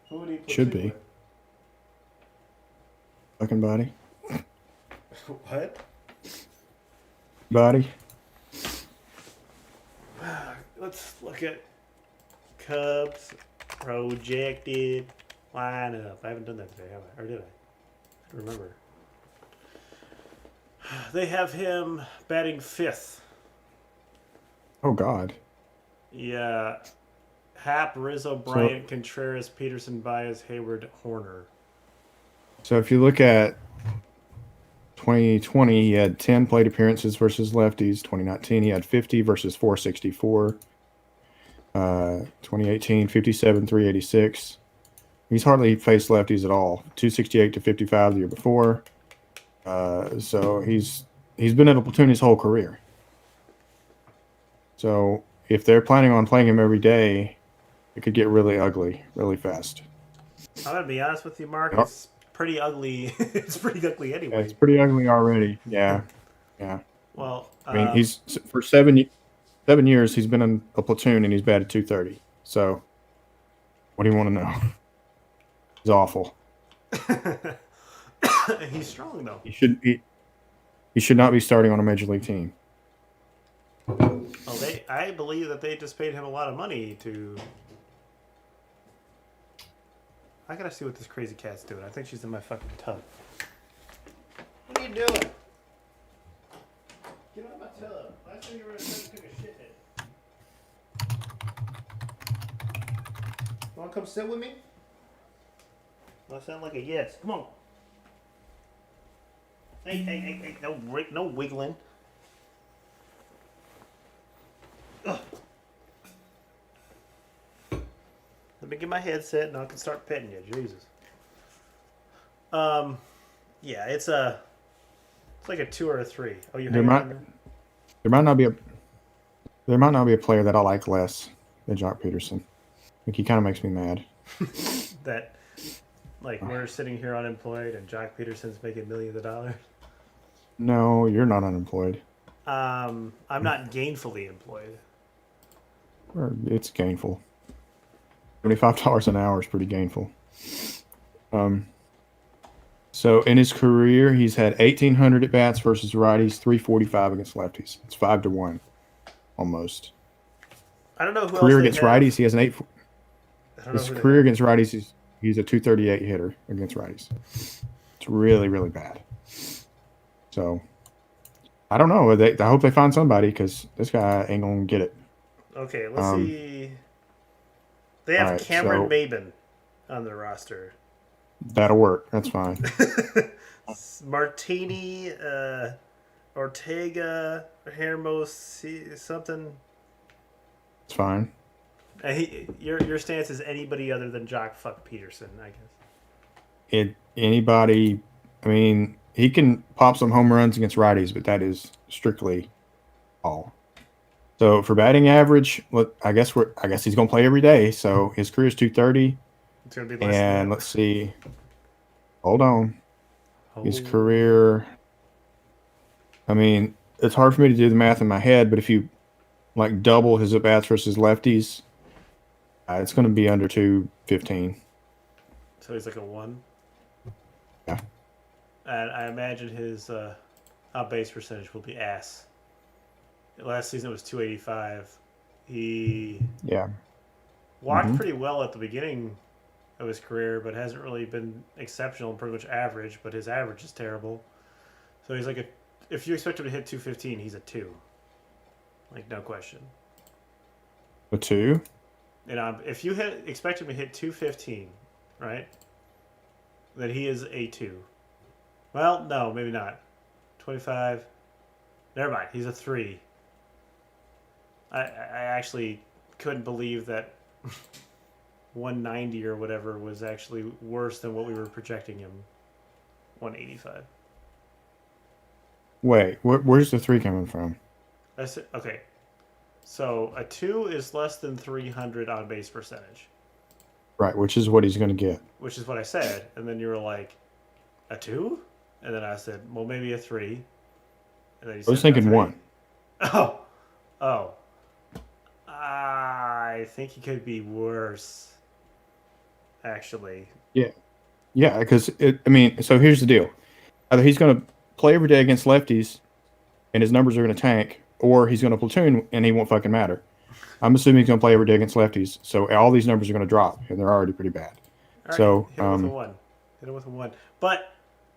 Who would he platoon Should be. with? Fucking body. What? Body. Let's look at Cubs projected lineup. I haven't done that today, have I? Or did I? I don't remember. They have him batting 5th. Oh, God. Yeah. Happ, Rizzo, Bryant, Contreras, Peterson, Baez, Hayward, Horner. So if you look at 2020, he had 10 plate appearances versus lefties. 2019, he had 50 versus 464. 2018, 57, 386. He's hardly faced lefties at all. 268 to 55 the year before. So he's been in a platoon his whole career. So if they're planning on playing him every day, it could get really ugly really fast. I'm gonna be honest with you, Mark. It's pretty ugly. It's pretty ugly anyway. Yeah, it's pretty ugly already. Yeah, yeah. Well, I mean, he's for 7 years he's been in a platoon and he's batted 230. So, what do you want to know? He's awful. He's strong though. He should not be starting on a major league team. Oh, I believe that they just paid him a lot of money to. I gotta see what this crazy cat's doing. I think she's in my fucking tub. What are you doing? Get out of my tub. Last time you were in a tub, you took a shit in it. You wanna come sit with me? I sound like a yes. Come on. Hey. No wiggling. Ugh. Let me get my headset and I can start petting you. Jesus. Yeah, it's like a 2 or a 3. Oh, you There might not be a player that I like less than Jock Peterson. Like he kind of makes me mad. That, like, we're sitting here unemployed and Jock Peterson's making millions of dollars. No, you're not unemployed. I'm not gainfully employed. Or it's gainful. $75 an hour is pretty gainful. So in his career, he's had 1,800 at bats versus righties, 345 against lefties. It's 5-1, almost. I don't know who Career else they against have. righties, he has an 8. I don't know His who they career have. against righties, he's a 238 hitter against righties. It's really, really bad. So I don't know. I hope they find somebody because this guy ain't gonna get it. Okay, let's see. They have all right, Cameron so- Maben on their roster. That'll work. That's fine. Martini, Ortega, Hermos, something. It's fine. Your stance is anybody other than Jock fuck Peterson, I guess. Anybody. I mean, he can pop some home runs against righties, but that is strictly all. So for batting average, I guess he's gonna play every day. So his career is 230. It's gonna be less And than that. let's see. Hold on. His Oh. career. I mean, it's hard for me to do the math in my head, but if you like double his at bats versus lefties, it's going to be under 215. So he's like a 1. Yeah. And I imagine his on base percentage will be ass. Last season it was 285. He Yeah. walked pretty well at the beginning of his career, but hasn't really been exceptional and pretty much average, but his average is terrible. So he's like if you expect him to hit 215, he's a 2. Like, no question. A 2? And if you expect him to hit 215, right, then he is a 2. Well, no, maybe not. 25. Never mind. He's a 3. I actually couldn't believe that 190 or whatever was actually worse than what we were projecting him. 185. Wait, where's the 3 coming from? That's it. Okay. So a 2 is less than 300 on base percentage, Right, which is what he's going to get. which is what I said. And then you were like, a 2? And then I said, well, maybe a 3. And then you I was said, "A thinking 3." 1. Oh. I think he could be worse, actually. Yeah, because so here's the deal: either he's going to play every day against lefties, and his numbers are going to tank, or he's going to platoon and he won't fucking matter. I'm assuming he's going to play every day against lefties, so all these numbers are going to drop, and they're already pretty bad. All right, So, hit him with a 1. Hit him with a 1. But,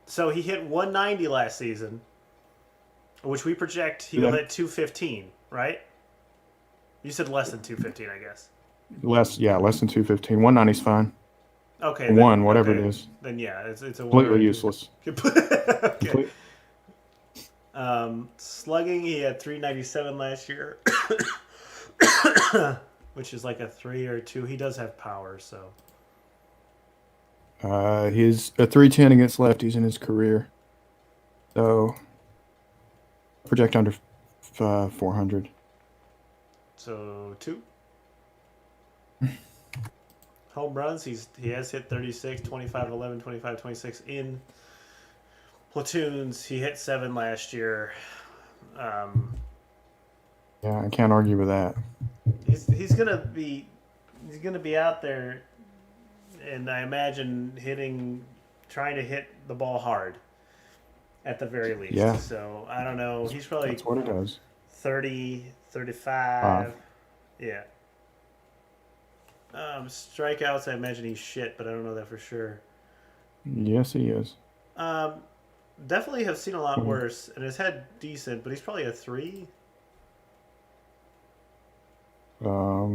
so he hit 190 last season, which we project he will hit 215, right? You said less than 215, I guess. less than 215. 190's fine. Okay. 1, whatever okay. it is. Then yeah, it's a 1. Completely useless. Okay. Slugging, he had 397 last year, which is like a 3 or 2. He does have power, so. He's a 310 against lefties in his career. So, project under 400. So 2. Home runs, he has hit 36, 25, 11, 25, 26 in platoons. He hit 7 last year. Yeah, I can't argue with that. He's gonna be out there, and I imagine trying to hit the ball hard, at the very least. Yeah. So I don't know. He's probably That's what it does. 30, 35. Yeah. Strikeouts, I imagine he's shit, but I don't know that for sure. Yes, he is. Um, Definitely have seen a lot worse, and his head decent, but he's probably a 3. Hold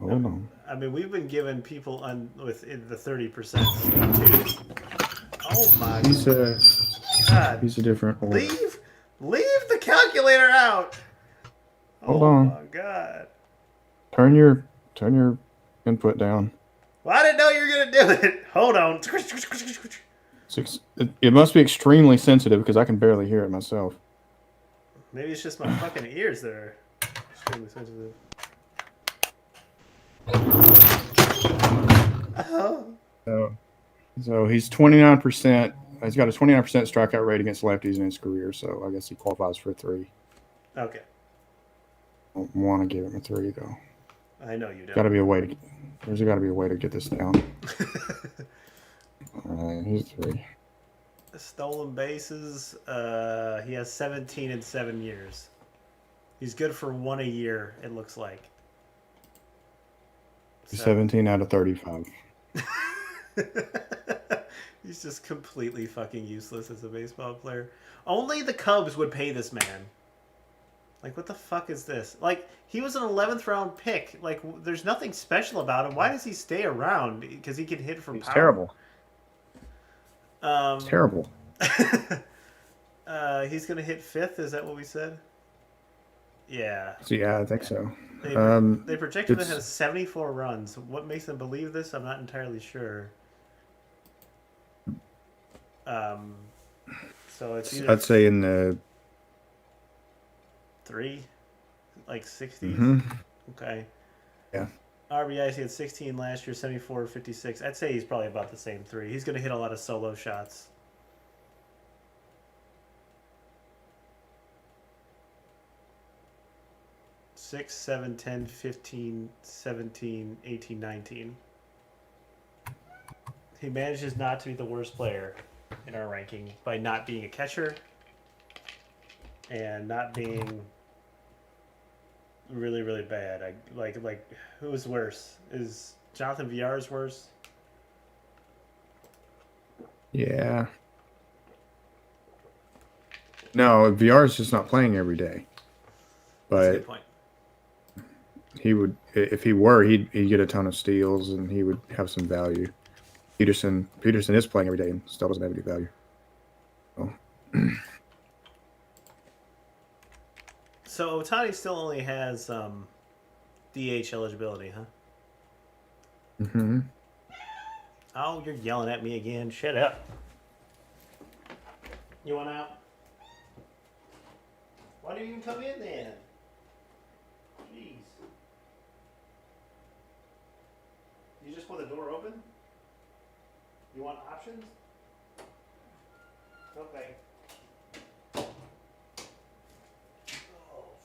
on. I mean, we've been giving people with the 30% too. Oh my God! He's a different order. Leave the calculator out. Hold on. Oh my God! Turn your input down. Well, I didn't know you were gonna do it. Hold on. It must be extremely sensitive because I can barely hear it myself. Maybe it's just my fucking ears that are extremely sensitive. Oh. So he's 29%. He's got a 29% strikeout rate against lefties in his career, so I guess he qualifies for a 3. Okay. I don't want to give him a 3 though. I know you don't. There's got to be a way to get this down. All right, here's 3. Stolen bases. He has 17 in 7 years. He's good for 1 a year. It looks like. 17 out of 35. He's just completely fucking useless as a baseball player. Only the Cubs would pay this man. Like, what the fuck is this? Like, he was an 11th round pick. Like, there's nothing special about him. Why does he stay around? Because he can hit from power. Terrible. It's terrible. He's gonna hit 5th. Is that what we said? Yeah. Yeah, I think so. They projected it has 74 runs. What makes them believe this? I'm not entirely sure. So it's either I'd say in the 3, like 60s. Mm-hmm. Okay. Yeah. RBIs, he had 16 last year, 74, 56. I'd say he's probably about the same 3. He's going to hit a lot of solo shots. Six, 7, 10, 15, 17, 18, 19. He manages not to be the worst player in our ranking by not being a catcher and not being really, really bad. Like who is worse? Is Jonathan Villar's worse? Yeah. No, VR's just not playing every day. But that's a good point. He would, if he were, he'd get a ton of steals and he would have some value. Peterson is playing every day and still doesn't have any value. So Ohtani still only has DH eligibility, huh? Mm-hmm. Oh, you're yelling at me again. Shut up. You want out? Why do you even come in then? Jeez. You just want the door open? You want options? Okay. Oh,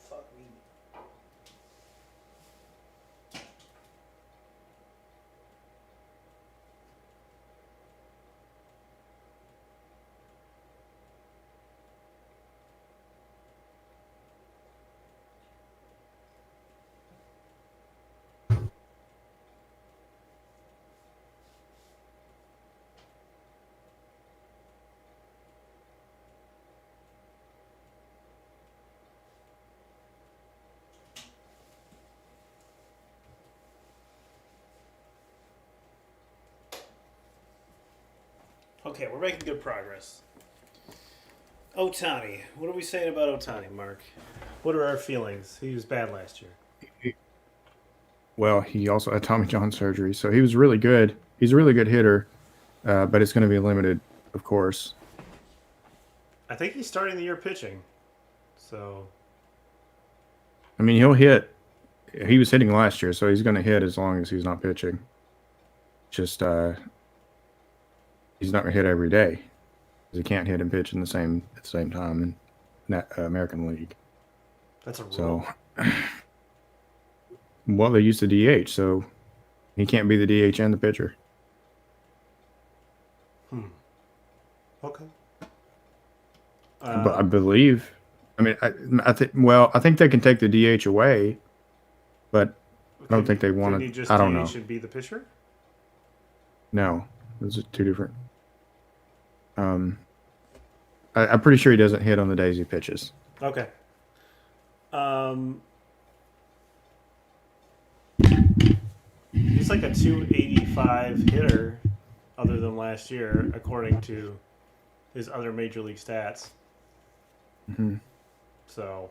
fuck me. Okay, we're making good progress. Ohtani. What are we saying about Ohtani, Mark? What are our feelings? He was bad last year. Well, he also had Tommy John surgery, so he was really good. He's a really good hitter, but it's going to be limited, of course. I think he's starting the year pitching. So, I mean, he'll hit. He was hitting last year, so he's going to hit as long as he's not pitching. Just he's not going to hit every day because he can't hit and pitch at the same time in that American League. That's a rule. So, well, they used the DH, so he can't be the DH and the pitcher. Okay. But I believe. I mean, I think. Well, I think they can take the DH away, but I don't think they want Didn't he to. just I don't DH know. and be the pitcher? No, those are two different. I'm pretty sure he doesn't hit on the days he pitches. Okay. He's like a 285 hitter, other than last year, according to his other major league stats. Mm-hmm. So.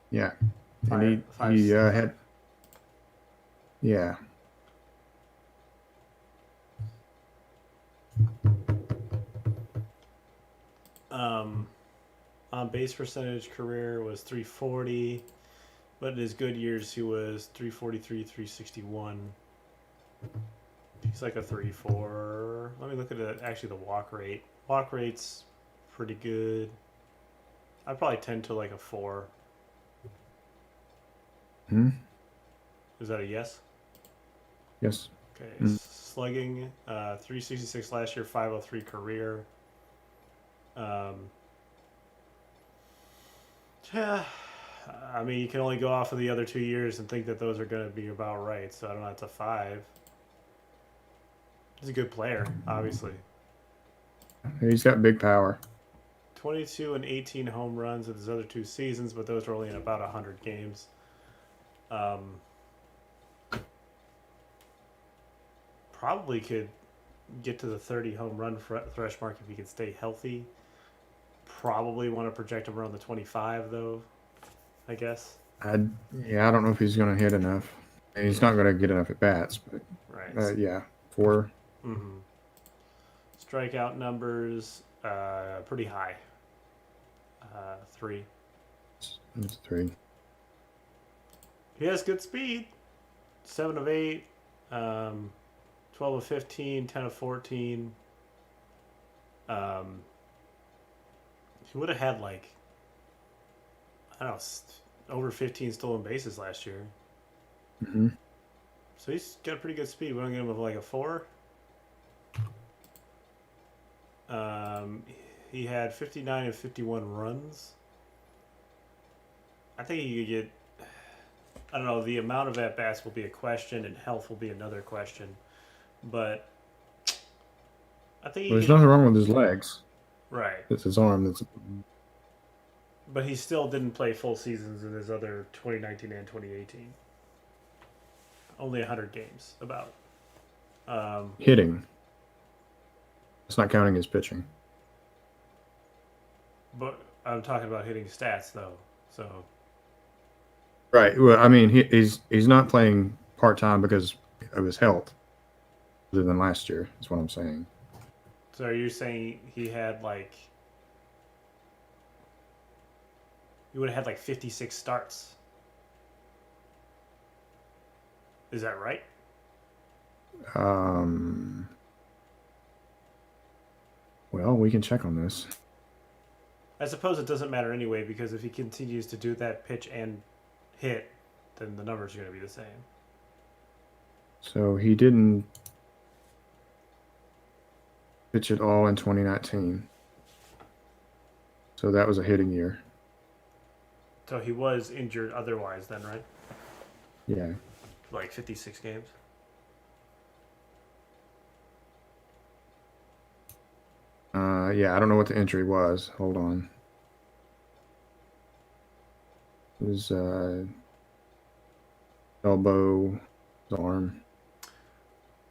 Yeah, Five, and he had. Yeah. On base percentage career was 340, but in his good years he was 343, 361. He's like a 3-4. Let me look at actually the walk rate. Walk rate's pretty good. I'd probably tend to like a 4. Hmm. Is that a yes? Yes. Okay. Slugging, 366 last year, 503 career. Yeah, I mean, you can only go off of the other 2 years and think that those are going to be about right. So I don't know. It's a 5. He's a good player, obviously. He's got big power. 22 and 18 home runs in his other 2 seasons, but those were only in about 100 games. Probably could get to the 30 home run thresh mark if he could stay healthy. Probably want to project him around the 25, though, I guess. I don't know if he's going to hit enough. And he's not going to get enough at bats, but Right. yeah, 4. Mm-hmm. Strikeout numbers, pretty high. 3. That's 3. He has good speed. 7 of 8, 12 of 15, 10 of 14. He would have had like, I don't know, over 15 stolen bases last year. Mm-hmm. So he's got pretty good speed. We're going to give him like a 4. He had 59 and 51 runs. I think he could get, I don't know, the amount of at-bats will be a question and health will be another question. But I think There's nothing wrong with his legs. Right. It's his arm that's. But he still didn't play full seasons in his other 2019 and 2018. Only 100 games, about. Hitting. It's not counting his pitching. But I'm talking about hitting stats, though. So. Right. Well, I mean, he's not playing part-time because of his health, other than last year. Is what I'm saying. So are you saying he had like... He would have had like 56 starts. Is that right? Well, we can check on this. I suppose it doesn't matter anyway, because if he continues to do that pitch and hit, then the numbers are going to be the same. So he didn't pitch at all in 2019. So that was a hitting year. So he was injured otherwise then, right? Yeah. Like 56 games? Yeah, I don't know what the injury was. Hold on. It was elbow, his arm.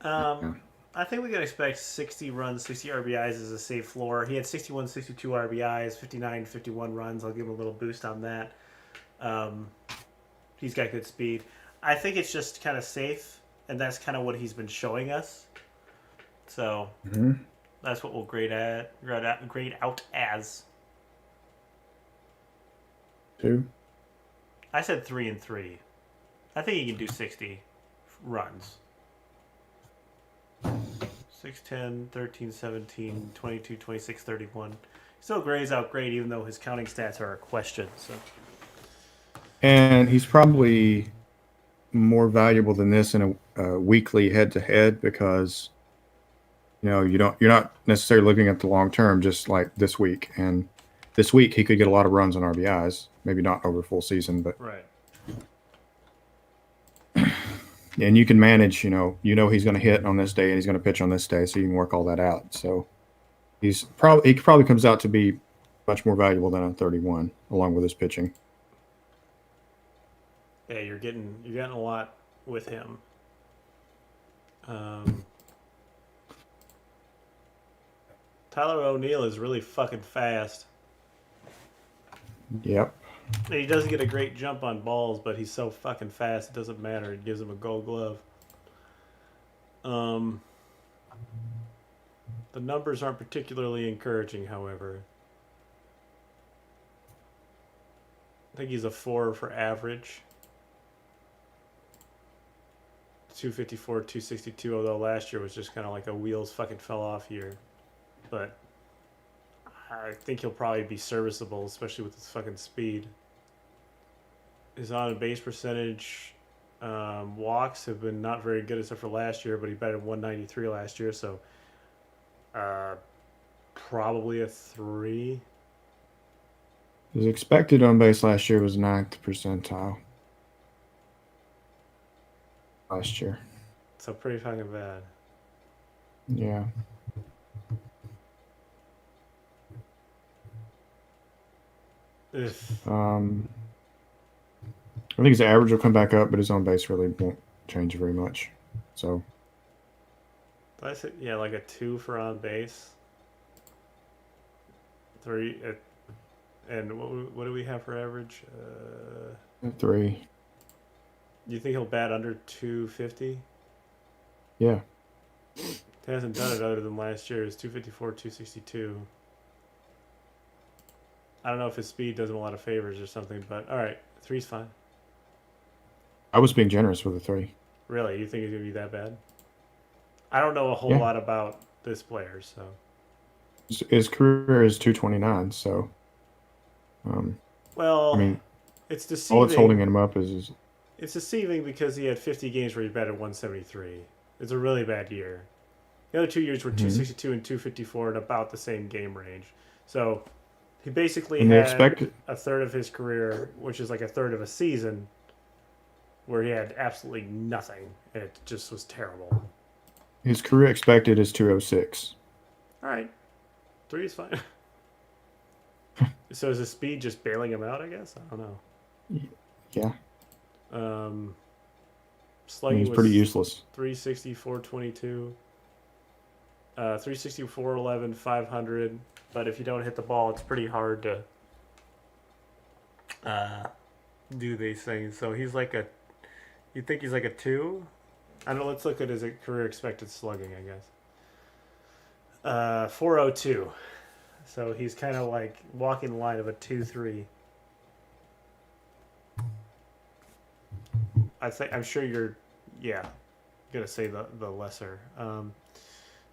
Yeah. I think we can expect 60 runs, 60 RBIs as a safe floor. He had 61, 62 RBIs, 59, 51 runs. I'll give him a little boost on that. He's got good speed. I think it's just kind of safe, and that's kind of what he's been showing us. So that's what we'll grade out as. 2. I said 3 and 3. I think he can do 60 runs. 6, 10, 13, 17, 22, 26, 31. Still grades out great, even though his counting stats are a question. So. And he's probably more valuable than this in a weekly head-to-head because you're not necessarily looking at the long term, just like this week. And this week he could get a lot of runs on RBIs. Maybe not over full season, but Right. and you can manage. He's going to hit on this day and he's going to pitch on this day, so you can work all that out. So he probably comes out to be much more valuable than a 31, along with his pitching. Yeah, you're getting a lot with him. Tyler O'Neill is really fucking fast. Yep. And he doesn't get a great jump on balls, but he's so fucking fast it doesn't matter. It gives him a Gold Glove. The numbers aren't particularly encouraging, however. I think he's a 4 for average. 254, 262, although last year was just kind of like a wheels fucking fell off year. But I think he'll probably be serviceable, especially with his fucking speed. His on-base percentage, walks have been not very good except for last year, but he batted 193 last year, so probably a 3. His expected on base last year was 9th percentile. Last year. So pretty fucking bad. Yeah. I think his average will come back up, but his on base really won't change very much. So. Did I say, yeah, like a 2 for on base? 3, and what do we have for average? 3. You think he'll bat under 250? Yeah. He hasn't done it other than last year. It's 254, 262. I don't know if his speed does him a lot of favors or something, but all right, 3's fine. I was being generous with a 3. Really? You think he's going to be that bad? I don't know a whole lot about this player, so. His career is 229, so. Well, I mean, it's deceiving. all that's holding him up is. It's deceiving because he had 50 games where he batted 173. It's a really bad year. The other 2 years were 262 and 254 in about the same game range. So he basically had a third of his career, which is like a third of a season, where he had absolutely nothing. And it just was terrible. His career expected is 206. All right. 3 is fine. So is his speed just bailing him out, I guess? I don't know. Yeah. Slugging he's pretty useless. 360, 422. 360, 411, 500. But if you don't hit the ball, it's pretty hard to do these things. So he's like a... You think he's like a 2? I don't know. Let's look at his career expected slugging, I guess. 402. So he's kind of like walking the line of a 2-3. I'm sure you're, gonna say the lesser.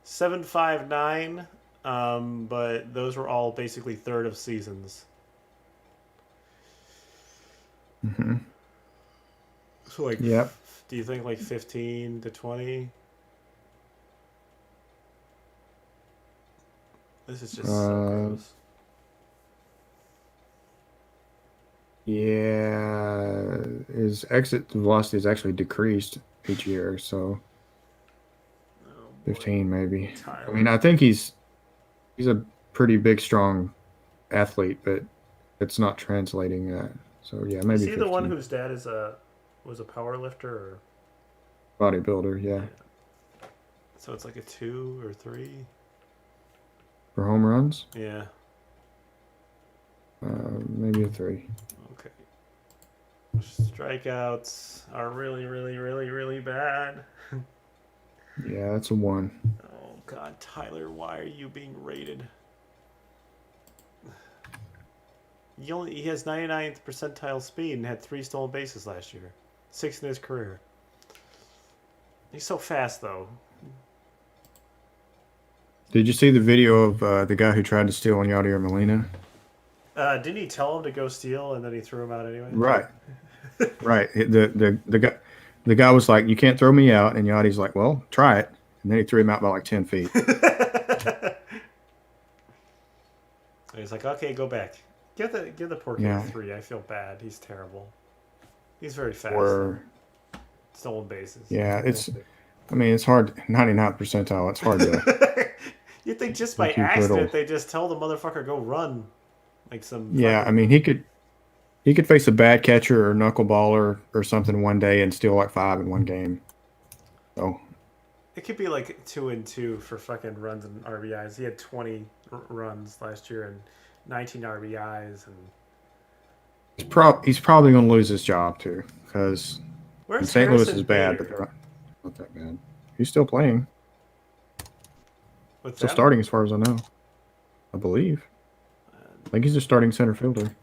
759, but those were all basically third of seasons. Mm-hmm. So like, yep. Do you think like 15 to 20? This is just so gross. Yeah, his exit velocity is actually decreased each year, so 15 maybe. I mean, I think he's a pretty big, strong athlete, but it's not translating that. So yeah, maybe. Is he 15. The one whose dad was a power lifter or bodybuilder? Yeah. So it's like a 2 or 3 for home runs. Yeah. Maybe a 3. Okay. Strikeouts are really, really, really, really bad. Yeah, that's a 1. Oh God, Tyler, why are you being rated? He has 99th percentile speed and had 3 stolen bases last year, 6 in his career. He's so fast though. Did you see the video of the guy who tried to steal on Yadier Molina? Didn't he tell him to go steal and then he threw him out anyway? Right. Right. The guy was like, "You can't throw me out," and Yachty's like, "Well, try it," and then he threw him out by like 10 feet. So he's like, okay, go back. Give the poor kid a 3. I feel bad. He's terrible. He's very fast. Or stolen bases. Yeah, it's hard. 99th percentile. It's hard to. You think just by accident they just tell the motherfucker go run, like some. Yeah, I mean he could face a bad catcher or knuckleballer or something one day and steal like 5 in one game. So. It could be like 2-2 for fucking runs and RBIs. He had 20 runs last year and 19 RBIs, and he's probably going to lose his job too because St. Louis is bad, but they're not that bad. He's still playing. Still starting, as far as I know. I believe. I think he's a starting center fielder.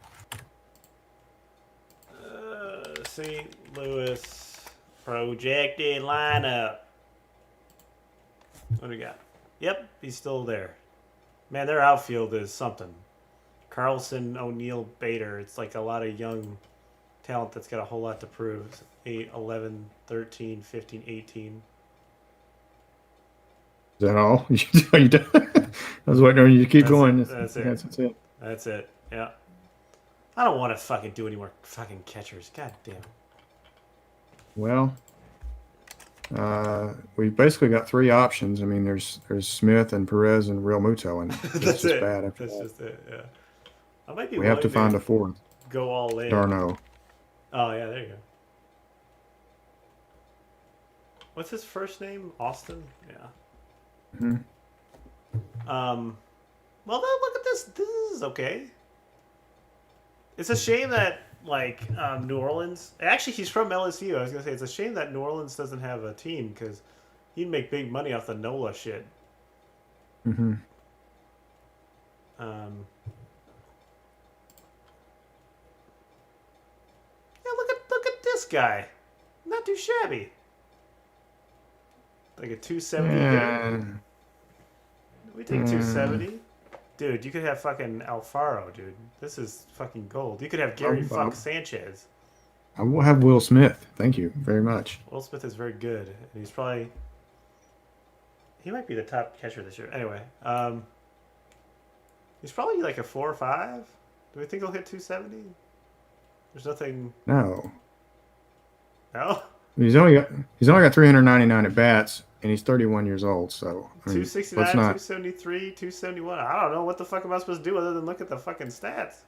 St. Louis projected lineup. What do we got? Yep, he's still there. Man, their outfield is something. Carlson, O'Neill, Bader. It's like a lot of young talent that's got a whole lot to prove. 8, 11, 13, 15, 18. Is that all? You done? I was waiting on you to keep going. That's it. That's it. Yeah. I don't want to fucking do any more fucking catchers. God damn it. Well, we've basically got 3 options. I mean, there's Smith and Perez and Real Muto, and that's just it. Bad after that's that. Just it. Yeah. I might be. We have to find a 4th. Go all in. Darno. Oh yeah, there you go. What's his first name? Austin. Yeah. Mm-hmm. Well, look at this. This is okay. It's a shame that New Orleans. Actually, he's from LSU. I was gonna say it's a shame that New Orleans doesn't have a team because he'd make big money off the NOLA shit. Mm-hmm. Yeah, look at this guy. Not too shabby. Like a 270 hitter. We take 270. Dude, you could have fucking Alfaro, dude. This is fucking gold. You could have Gary Sanchez. I will have Will Smith. Thank you very much. Will Smith is very good. And he's probably... He might be the top catcher this year. Anyway, he's probably like a 4 or 5. Do we think he'll hit 270? There's nothing... No? He's only got 399 at bats, and he's 31 years old. So I mean, 269, 273, 271. I don't know what the fuck am I supposed to do other than look at the fucking stats.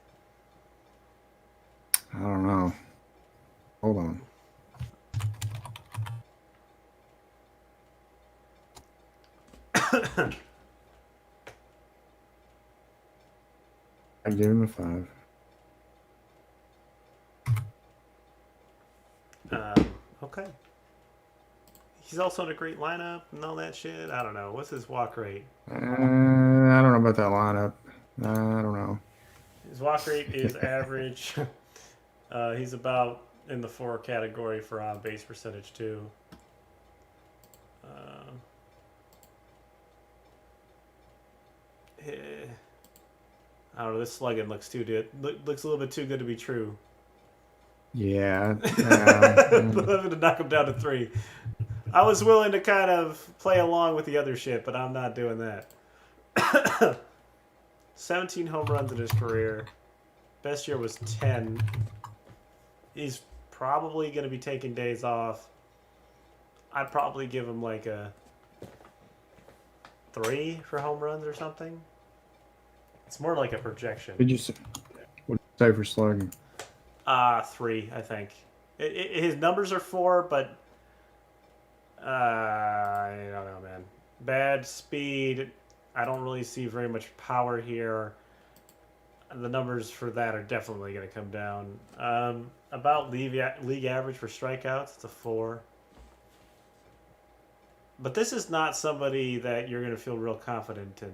I don't know. Hold on. I'd give him a 5. Okay. He's also in a great lineup and all that shit. I don't know. What's his walk rate? I don't know about that lineup. I don't know. His walk rate is average. He's about in the 4 category for on base percentage too. I don't know. This slugging looks too good. Looks a little bit too good to be true. Yeah. I'm going to knock him down to 3. I was willing to kind of play along with the other shit, but I'm not doing that. 17 home runs in his career. Best year was 10. He's probably going to be taking days off. I'd probably give him like a 3 for home runs or something. It's more like a projection. What did you say for slugging? 3, I think. His numbers are 4, but I don't know, man. Bad speed. I don't really see very much power here. The numbers for that are definitely going to come down. About league average for strikeouts, it's a 4. But this is not somebody that you're going to feel real confident in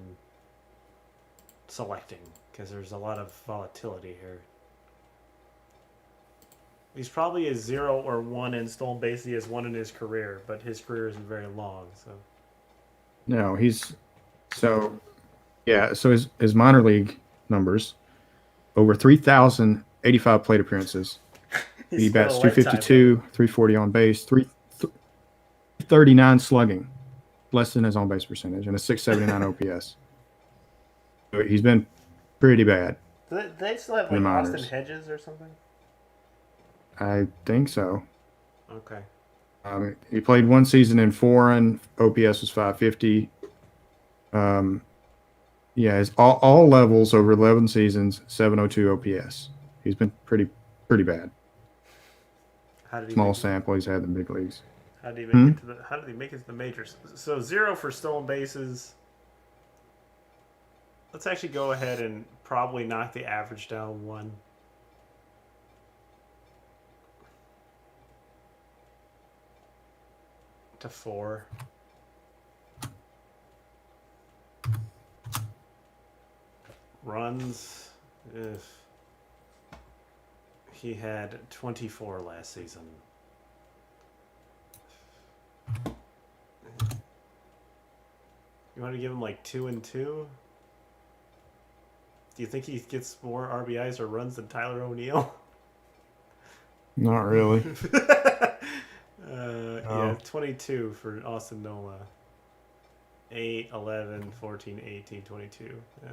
selecting because there's a lot of volatility here. He's probably a 0 or 1 in stolen base. He has 1 in his career, but his career isn't very long. So no, so his minor league numbers over 3,085 plate appearances. He bats 252, 340 on base, 339 slugging, less than his on base percentage, and a 679 OPS. He's been pretty bad Do they still have in the like Austin minors. Hedges or something? I think so. Okay. He played one season in foreign. OPS was 550. Yeah, it's all levels over 11 seasons, 702 OPS. He's been pretty bad. How did he Small make it? sample he's had in the big leagues. How did he make Hmm? it to the? How did he make it to the majors? So 0 for stolen bases. Let's actually go ahead and probably knock the average down 1. To 4. Runs. If he had 24 last season. You want to give him like 2 and 2? Do you think he gets more RBIs or runs than Tyler O'Neill? Not really. Yeah, 22 for Austin Nola. 8, 11, 14, 18, 22. Yeah.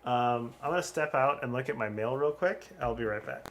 I'm going to step out and look at my mail real quick. I'll be right back.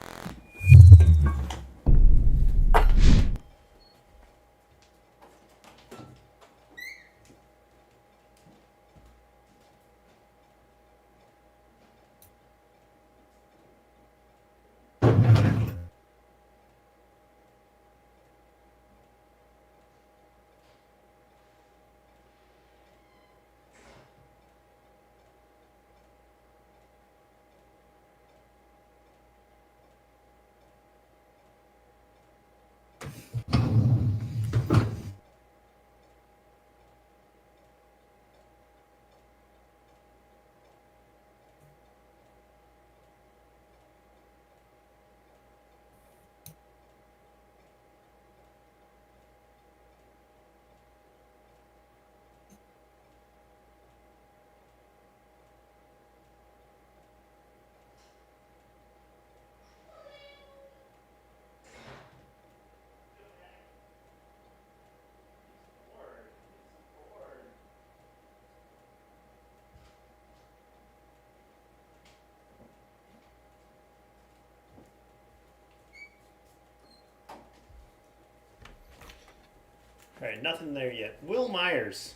All right, nothing there yet. Will Myers.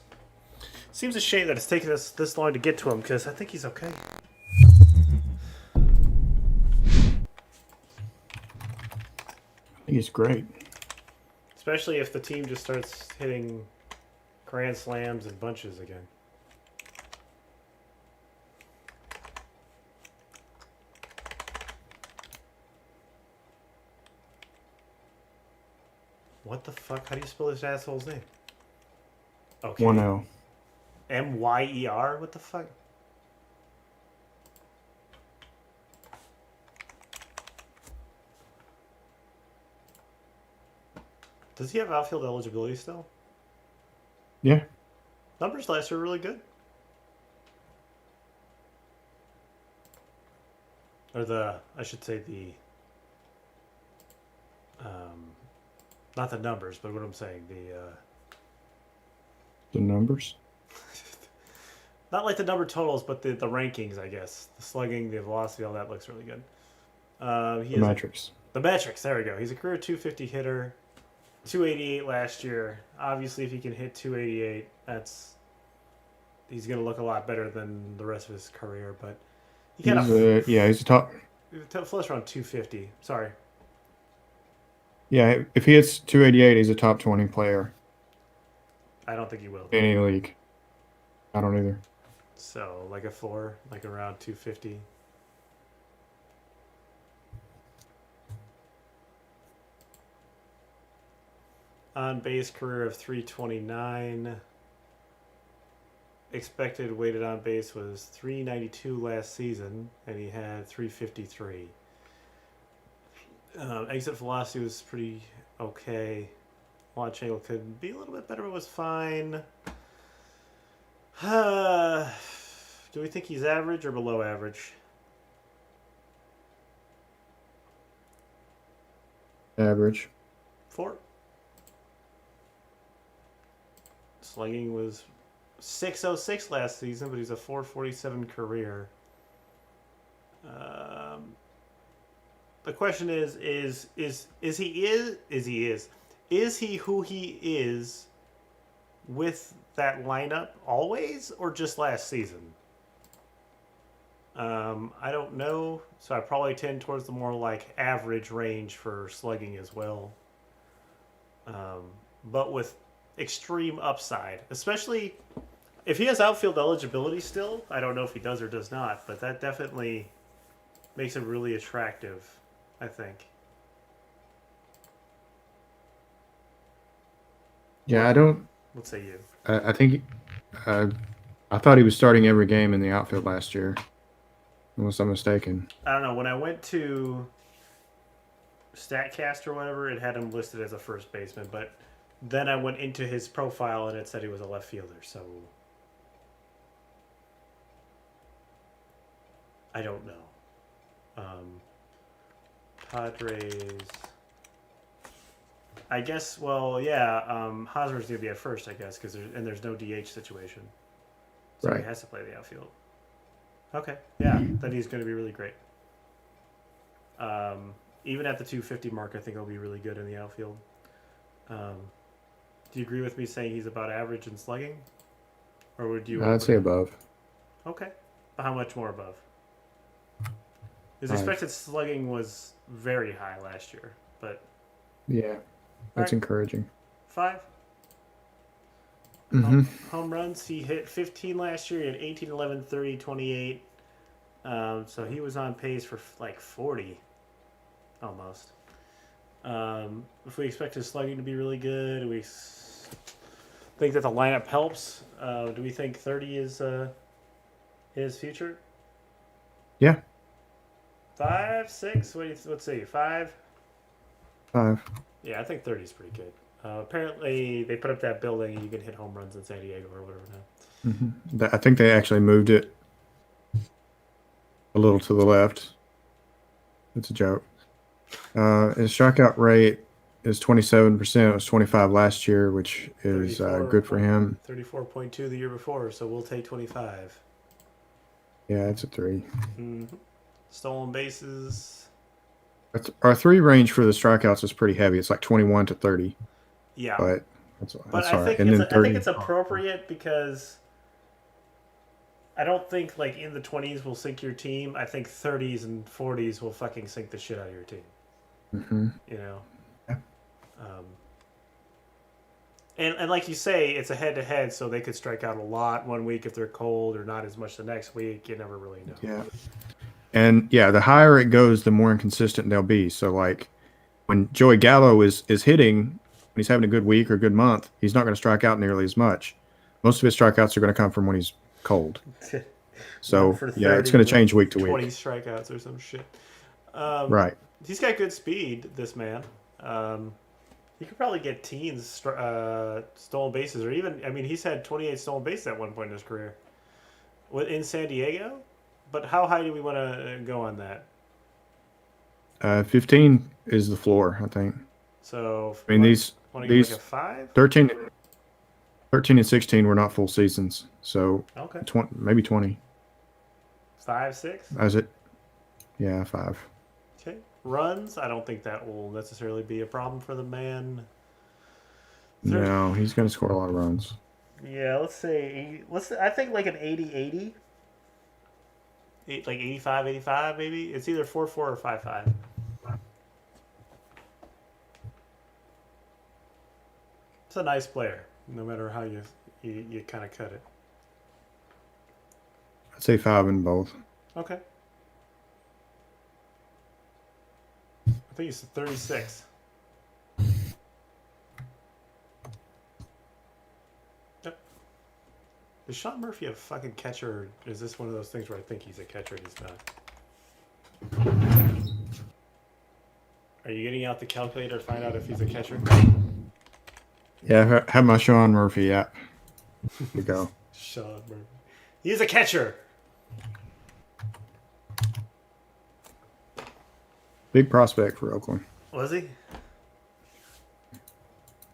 Seems a shame that it's taken us this long to get to him because I think he's okay. I think he's great. Especially if the team just starts hitting grand slams and bunches again. What the fuck? How do you spell this asshole's name? Okay. 1-0. Myer? What the fuck? Does he have outfield eligibility still? Yeah. Numbers last year were really good. Or I should say not the numbers, but what I'm saying, The numbers. not like the number totals, but the rankings, I guess. The slugging, the velocity, all that looks really good. The metrics. The metrics, there we go. He's a career 250 hitter, 288 last year. Obviously, if he can hit 288, he's going to look a lot better than the rest of his career. But he kind of he's a top. Flush around 250. Sorry. Yeah, if he hits 288, he's a top 20 player I don't think he will. in any league. I don't either. So, like a floor, like around 250. On base career of 329. Expected weighted on base was 392 last season, and he had 353. Exit velocity was pretty okay. Launch angle could be a little bit better, but was fine. Do we think he's average or below average? Average. 4. Slugging was 606 last season, but he's a 447 career. The question is he who he is with that lineup always, or just last season? I don't know, so I probably tend towards the more like average range for slugging as well. But with extreme upside, especially if he has outfield eligibility still. I don't know if he does or does not, but that definitely makes him really attractive, I think. Yeah, I don't. What say you? I think. Uh, I thought he was starting every game in the outfield last year, unless I'm mistaken. I don't know. When I went to StatCast or whatever, it had him listed as a first baseman, but then I went into his profile and it said he was a left fielder, so I don't know. Padres. I guess. Well, yeah. Hosmer's gonna be at first, I guess, because there's no DH situation, so Right. he has to play the outfield. Okay, yeah, then he's gonna be really great. Even at the 250 mark, I think he'll be really good in the outfield. Do you agree with me saying he's about average in slugging, or would you? I'd say above. Okay, but how much more above? His 5. expected slugging was very high last year, but Yeah, that's right. encouraging. 5. Mm-hmm. Home runs, he hit 15 last year. He had 18, 11, 30, 28. So he was on pace for like 40, almost. If we expect his slugging to be really good, we think that the lineup helps. Do we think 30 is his future? Yeah. 5, 6. Let's see, 5. 5. Yeah, I think 30 is pretty good. Apparently, they put up that building and you can hit home runs in San Diego or whatever now. Mm-hmm. I think they actually moved it a little to the left. It's a joke. His strikeout rate is 27%. It was 25 last year, which is good for him. 34.2 the year before, so we'll take 25. Yeah, it's a 3. Mm-hmm. Stolen bases. Our 3 range for the strikeouts is pretty heavy. It's like 21 to 30. Yeah, but that's I all right. think I think it's appropriate because I don't think like in the 20s will sink your team. I think 30s and 40s will fucking sink the shit out of your team. Mm-hmm. You know. Yeah. And like you say, it's a head-to-head, so they could strike out a lot one week if they're cold, or not as much the next week. You never really know. Yeah. And yeah, the higher it goes, the more inconsistent they'll be. So like when Joey Gallo is hitting, when he's having a good week or good month, he's not going to strike out nearly as much. Most of his strikeouts are going to come from when he's cold. So yeah, it's going to change week to 20 week. 20 strikeouts or some shit. Right. He's got good speed, this man. He could probably get teens stolen bases, or even, I mean, he's had 28 stolen bases at one point in his career. In San Diego? But how high do we want to go on that? 15 is the floor, I think. So, I mean, these like a 5? 13 and 16 were not full seasons. So Okay. maybe 20. 5, 6? Is it? Yeah, 5. Okay. Runs? I don't think that will necessarily be a problem for the man. No, he's going to score a lot of runs. Yeah, let's say I think like an 80-80. Like 85-85 maybe. It's either 4-4 or 5-5. It's a nice player, no matter how you kind of cut it. I'd say 5 in both. Okay. I think he's 36. Yep. Is Sean Murphy a fucking catcher, or is this one of those things where I think he's a catcher and he's not? Are you getting out the calculator to find out if he's a catcher? Yeah, have my Sean Murphy app. Here you go. Sean Murphy. He's a catcher. Big prospect for Oakland. Was he?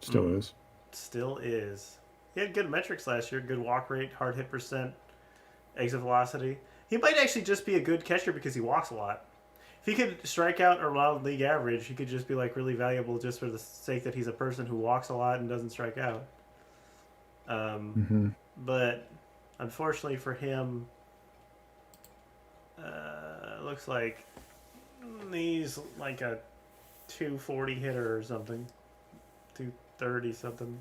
Still is. Still is. He had good metrics last year. Good walk rate, hard hit percent, exit velocity. He might actually just be a good catcher because he walks a lot. If he could strike out around league average, he could just be like really valuable just for the sake that he's a person who walks a lot and doesn't strike out. But unfortunately for him, it looks like he's like a 240 hitter or something, 230 something.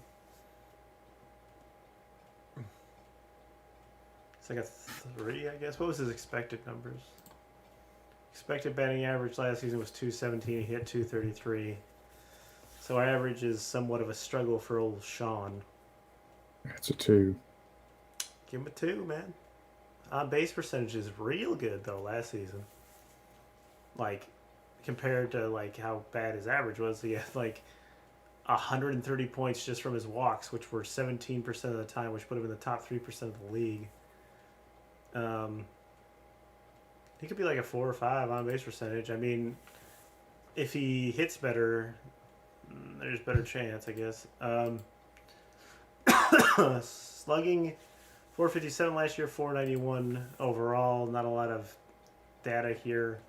It's like a 3, I guess. What was his expected numbers? Expected batting average last season was 217. He hit 233. So average is somewhat of a struggle for old Sean. That's a 2. Give him a 2, man. On base percentage is real good though last season. Like compared to like how bad his average was, he had like 130 points just from his walks, which were 17% of the time, which put him in the top 3% of the league. He could be like a 4 or 5 on base percentage. I mean, if he hits better, there's better chance, I guess. Slugging 457 last year, 491 overall. Not a lot of data here.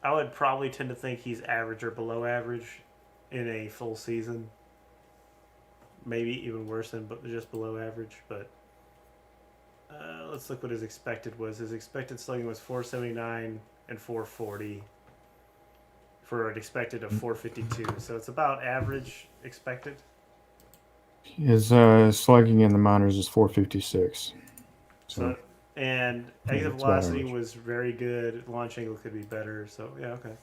I would probably tend to think he's average or below average in a full season. Maybe even worse than just below average, but let's look what his expected was. His expected slugging was 479 and 440 for an expected of 452. So it's about average expected. His slugging in the minors is 456. So and exit velocity was very good. Launch angle could be better. So yeah, okay.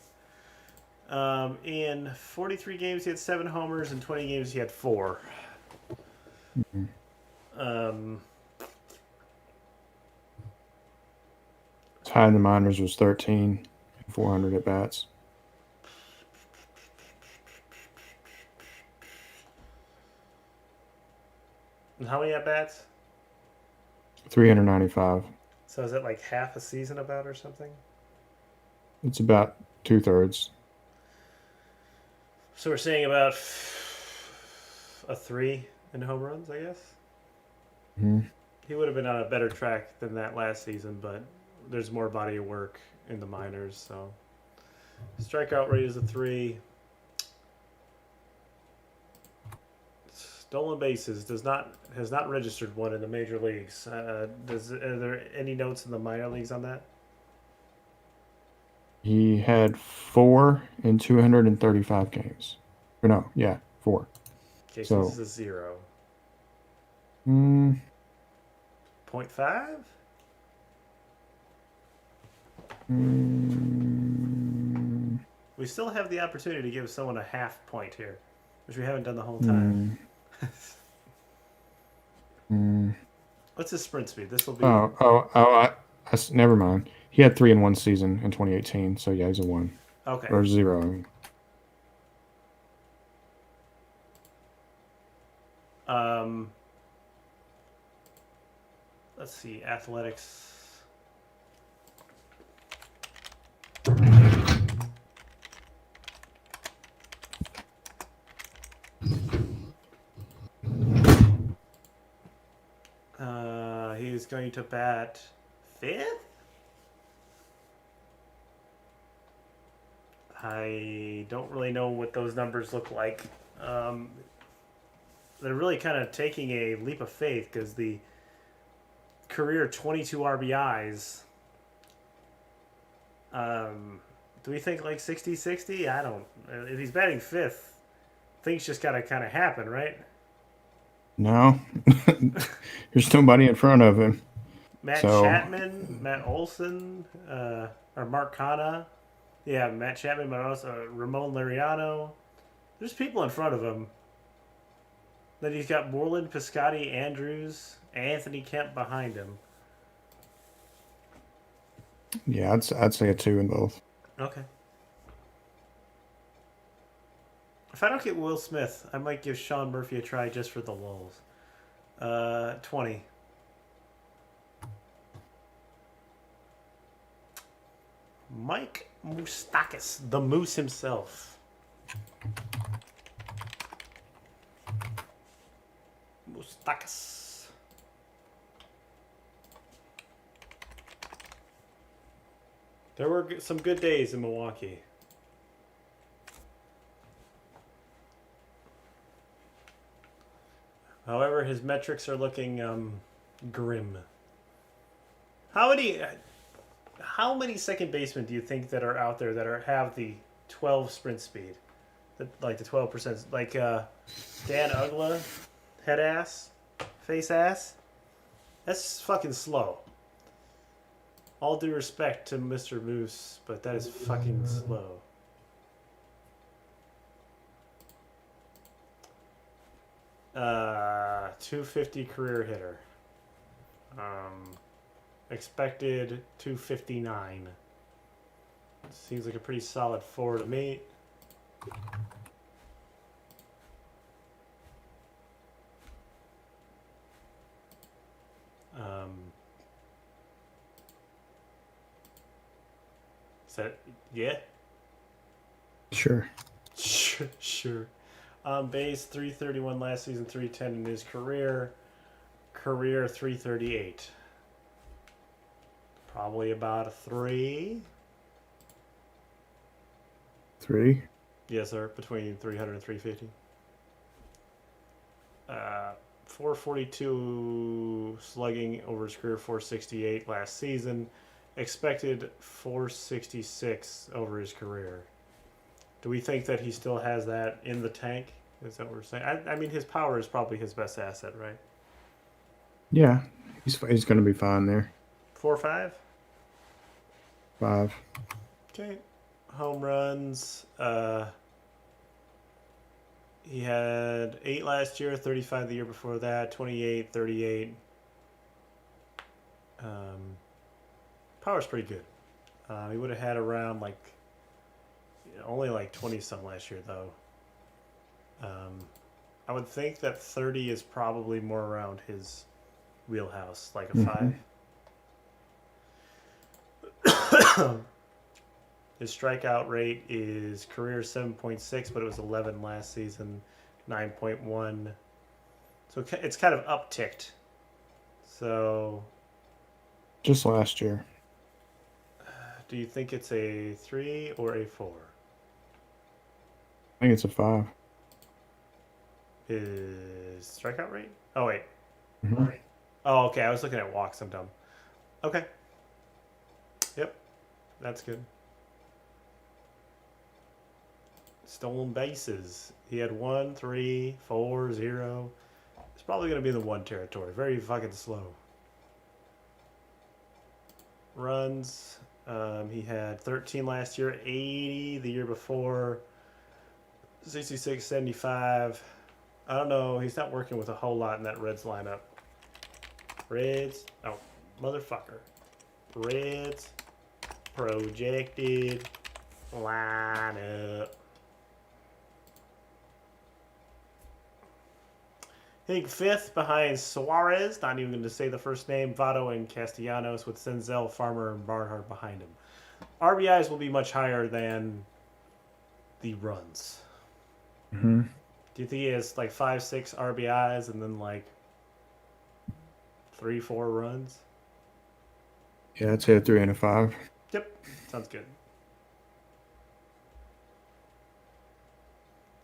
In 43 games, he had 7 homers. In 20 games, he had 4. His high in the minors was 13, 400 at bats. And how many at bats? 395. So is it like half a season about or something? It's about 2/3. So we're saying about a 3 in home runs, I guess. He would have been on a better track than that last season, but there's more body of work in the minors. So strikeout rate is a 3. Stolen bases has not registered one in the major leagues. Are there any notes in the minor leagues on that? He had 4 in 235 games. Or no, yeah, 4. Okay, so this is a 0. 0.5? We still have the opportunity to give someone a half point here, which we haven't done the whole time. What's his sprint speed? This will be. Never mind. He had 3 in one season in 2018, so yeah, he's a 1. Okay. Or 0. Let's see, athletics. He's going to bat 5th? I don't really know what those numbers look like. They're really kind of taking a leap of faith because the career 22 RBIs. Do we think like 60-60? I don't. If he's batting 5th, things just gotta kind of happen, right? No, there's nobody in front of him. Matt Chapman, Matt Olson, or Mark Canha. Yeah, Matt Chapman, but also Ramon Laureano. There's people in front of him. Then he's got Moreland, Piscotty, Andrews, Anthony Kemp behind him. Yeah, I'd say a 2 in both. Okay. If I don't get Will Smith, I might give Sean Murphy a try just for the lulz. 20. Mike Moustakas, the Moose himself. Moustakas. There were some good days in Milwaukee. However, his metrics are looking grim. How many second basemen do you think that are out there that have the 12 sprint speed? Like the 12%? Like Dan Ugla, head ass, face ass? That's fucking slow. All due respect to Mr. Moose, but that is fucking slow. .250 career hitter. Expected .259. Seems like a pretty solid 4 to me. Is that yeah? Sure. Sure. On base, 331 last season, 310 in his career. Career 338. Probably about a 3. 3. Yes, sir. Between 300 and 350. 442 slugging over his career, 468 last season. Expected 466 over his career. Do we think that he still has that in the tank? Is that what we're saying? I mean, his power is probably his best asset, right? Yeah, he's going to be fine there. 4 or 5? 5. Okay. Home runs. He had 8 last year, 35 the year before that, 28, 38. Power's pretty good. He would have had around only 20 some last year though. I would think that 30 is probably more around his wheelhouse, like a 5. His strikeout rate is career 7.6, but it was 11 last season, 9.1. So it's kind of upticked. So, just last year. Do you think it's a 3 or a 4? I think it's a 5. His strikeout rate? Oh, wait. Mm-hmm. Oh, okay. I was looking at walks. I'm dumb. Okay. Yep. That's good. Stolen bases. He had 1, 3, 4, 0. It's probably going to be in the 1 territory. Very fucking slow. Runs. He had 13 last year, 80 the year before, 66, 75. I don't know. He's not working with a whole lot in that Reds lineup. Reds. Oh, motherfucker. Reds. Projected lineup. Hitting 5th behind Suarez. Not even going to say the first name. Votto and Castellanos with Senzel, Farmer, and Barnhart behind him. RBIs will be much higher than the runs. Mm-hmm. Do you think he has 5, 6 RBIs and then 3, 4 runs? Yeah, I'd say a 3 and a 5. Yep. Sounds good.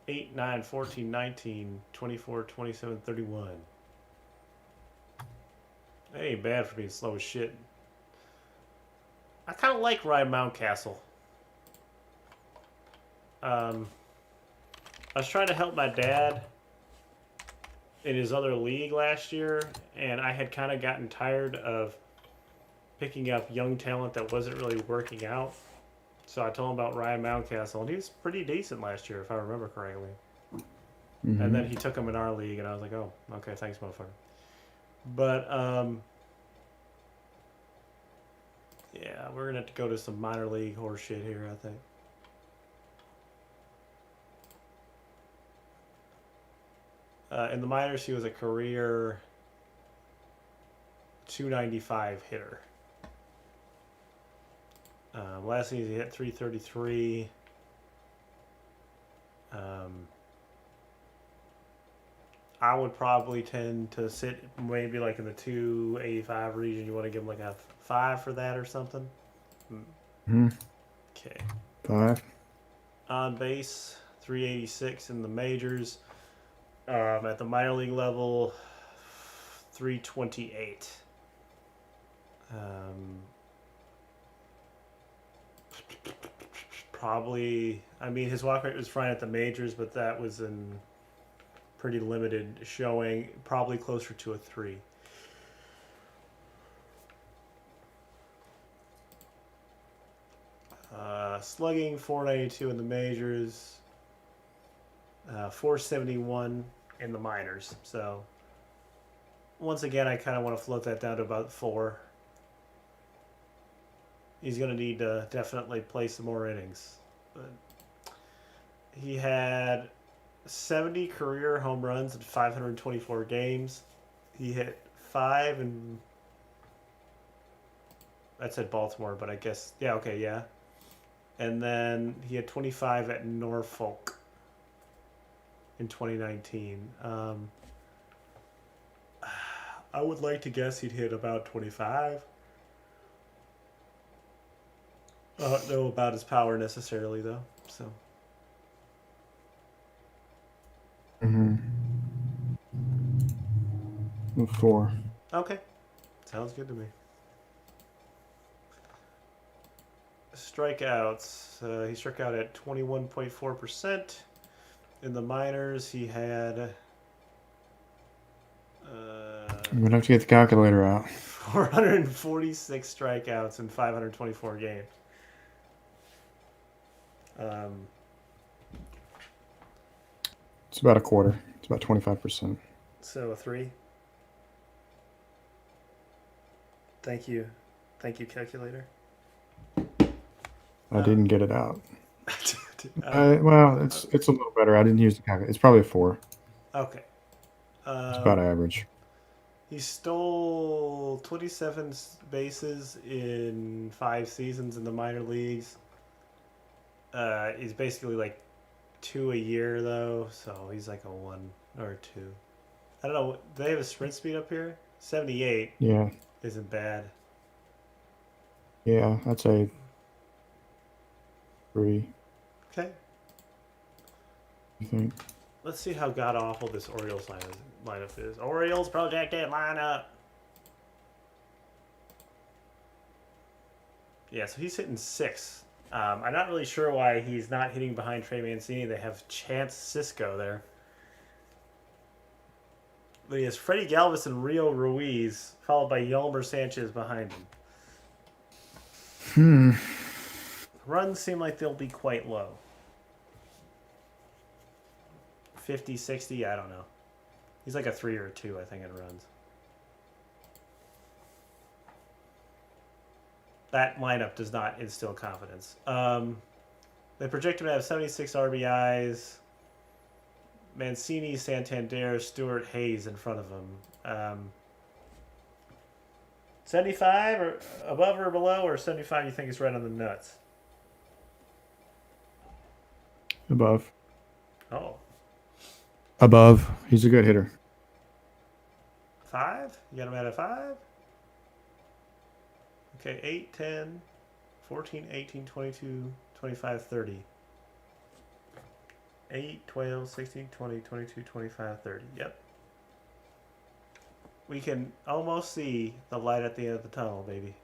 8, 9, 14, 19, 24, 27, 31. That ain't bad for being slow as shit. I kind of like Ryan Mountcastle. I was trying to help my dad in his other league last year, and I had kind of gotten tired of picking up young talent that wasn't really working out. So I told him about Ryan Mountcastle, and he was pretty decent last year, if I remember correctly. Mm-hmm. And then he took him in our league, and I was like, oh, okay, thanks, motherfucker. But, yeah, we're going to have to go to some minor league horse shit here, I think. In the minors, he was a career 295 hitter. Last season, he hit 333. I would probably tend to sit maybe in the 285 region. You want to give him a 5 for that or something? Hmm. Okay. 5. On base, 386 in the majors. At the minor league level, 328. Probably, I mean, his walk rate was fine at the majors, but that was in pretty limited showing. Probably closer to a 3. Slugging, 492 in the majors, 471 in the minors. So, once again, I kind of want to float that down to about 4. He's going to need to definitely play some more innings. But he had 70 career home runs in 524 games. He hit 5 and that's at Baltimore, but I guess yeah, okay, yeah. And then he had 25 at Norfolk in 2019. I would like to guess he'd hit about 25. I don't know about his power necessarily, though. So. Mm-hmm. 4. Okay. Sounds good to me. Strikeouts. He struck out at 21.4%. In the minors, he had... I'm going to have to get the calculator out. 446 strikeouts in 524 games. It's about a quarter. It's about 25%. So a 3. Thank you, calculator. I didn't get it out. Um, Well, it's a little better. I didn't use the calculator. It's probably a 4. Okay. It's about average. He stole 27 bases in 5 seasons in the minor leagues. He's basically like 2 a year though, so he's like a 1 or 2. I don't know. Do they have a sprint speed up here? 78 Yeah. isn't bad. Yeah, I'd say 3. Okay. You think? Let's see how god awful this Orioles lineup is. Orioles projected lineup. Yeah, so he's hitting 6. I'm not really sure why he's not hitting behind Trey Mancini. They have Chance Cisco there. But he has Freddie Galvis and Rio Ruiz, followed by Yelmer Sanchez behind him. Runs seem like they'll be quite low. 50, 60, I don't know. He's like a 3 or a 2, I think, in runs. That lineup does not instill confidence. They project him to have 76 RBIs. Mancini, Santander, Stewart, Hayes in front of him. 75 or above or below, or 75 you think is right on the nuts? Above. Oh. Above. He's a good hitter. 5? You got him at a 5? Okay, 8, 10, 14, 18, 22, 25, 30. 8, 12, 16, 20, 22, 25, 30. Yep. We can almost see the light at the end of the tunnel, baby.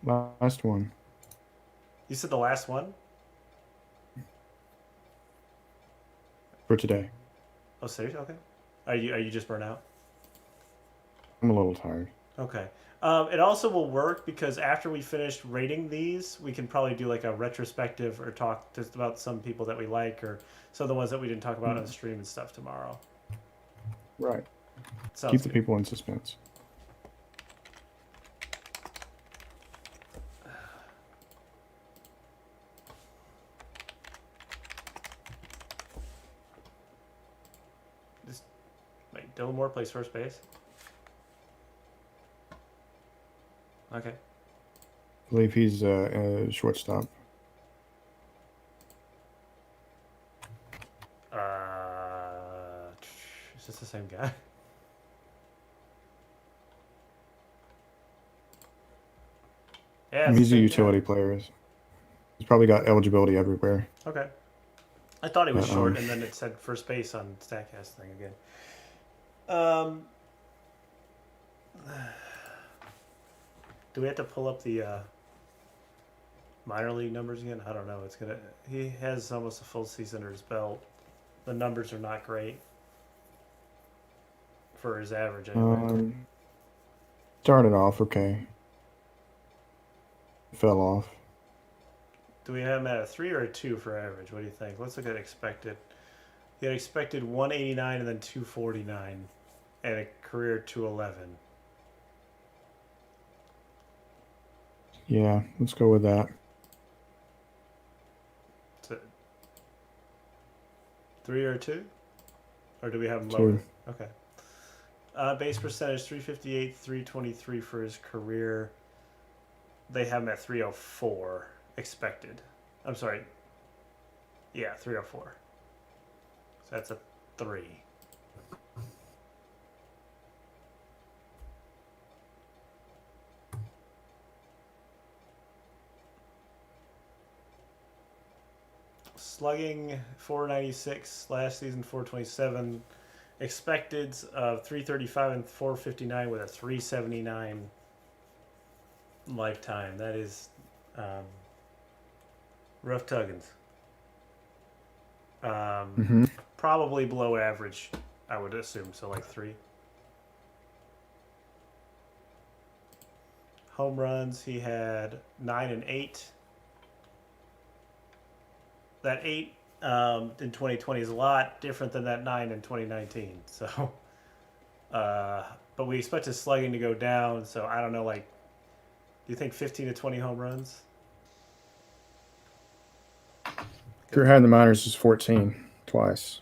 Last one. You said the last one? For today. Oh, seriously? Okay. Are you just burnt out? I'm a little tired. Okay. It also will work because after we finish rating these, we can probably do like a retrospective or talk just about some people that we like or some of the ones that we didn't talk about on the stream and stuff tomorrow. Right. Sounds Keep the good. people in suspense. Wait, Dylan Moore plays first base? Okay. I believe he's a shortstop. Is this the same guy? Yeah, He's a yeah. utility player. He's probably got eligibility everywhere. Okay. I thought he was But, short, and then it said first base on Statcast thing again. Um, do we have to pull up the minor league numbers again? I don't know. He has almost a full season under his belt. The numbers are not great for his average anyway. Started off okay. Fell off. Do we have him at a 3 or a 2 for average? What do you think? Let's look at expected. He had expected 189 and then 249 and a career 211. Yeah, let's go with that. So, 3 or a 2? Or do we have him lower? 2. Okay. Base percentage 358, 323 for his career. They have him at 304 expected. I'm sorry. Yeah, 304. So that's a 3. Slugging 496 last season, 427. Expected of 335 and 459 with a 379 lifetime. That is Ruff Tuggins. Probably below average, I would assume. So like 3. Home runs, he had 9 and 8. That 8 in 2020 is a lot different than that 9 in 2019. So, but we expect his slugging to go down. So I don't know, like, do you think 15 to 20 home runs? Career high in the minors is 14 twice.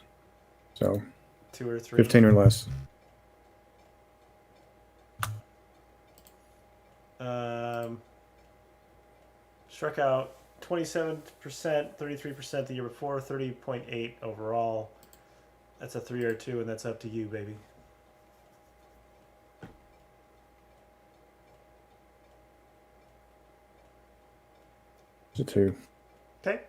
So 2 or 3. 15 or less. Struck out 27%, 33% the year before, 30.8 overall. That's a 3 or 2, and that's up to you, baby. It's a 2. Okay.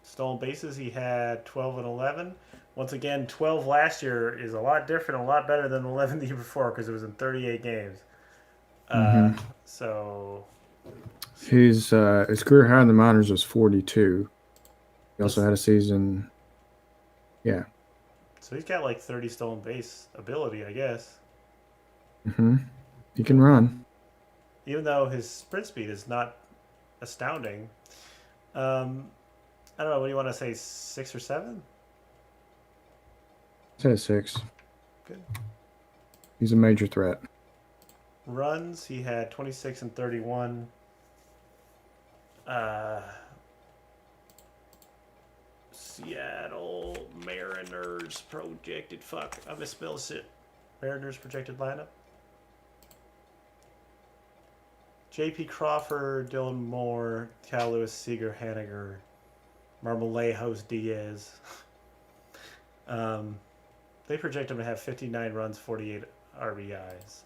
Stolen bases, he had 12 and 11. Once again, 12 last year is a lot different, a lot better than 11 the year before because it was in 38 games. So his career high in the minors was 42. He also had a season. Yeah. So he's got like 30 stolen base ability, I guess. He can run. Even though his sprint speed is not astounding. I don't know. What do you want to say? 6 or 7? Say 6. Good. He's a major threat. Runs, he had 26 and 31. Seattle Mariners projected. Fuck, I misspelled shit. Mariners projected lineup. J.P. Crawford, Dylan Moore, Cal Lewis, Seager, Haniger, Marmolejos, Diaz. They project him to have 59 runs, 48 RBIs.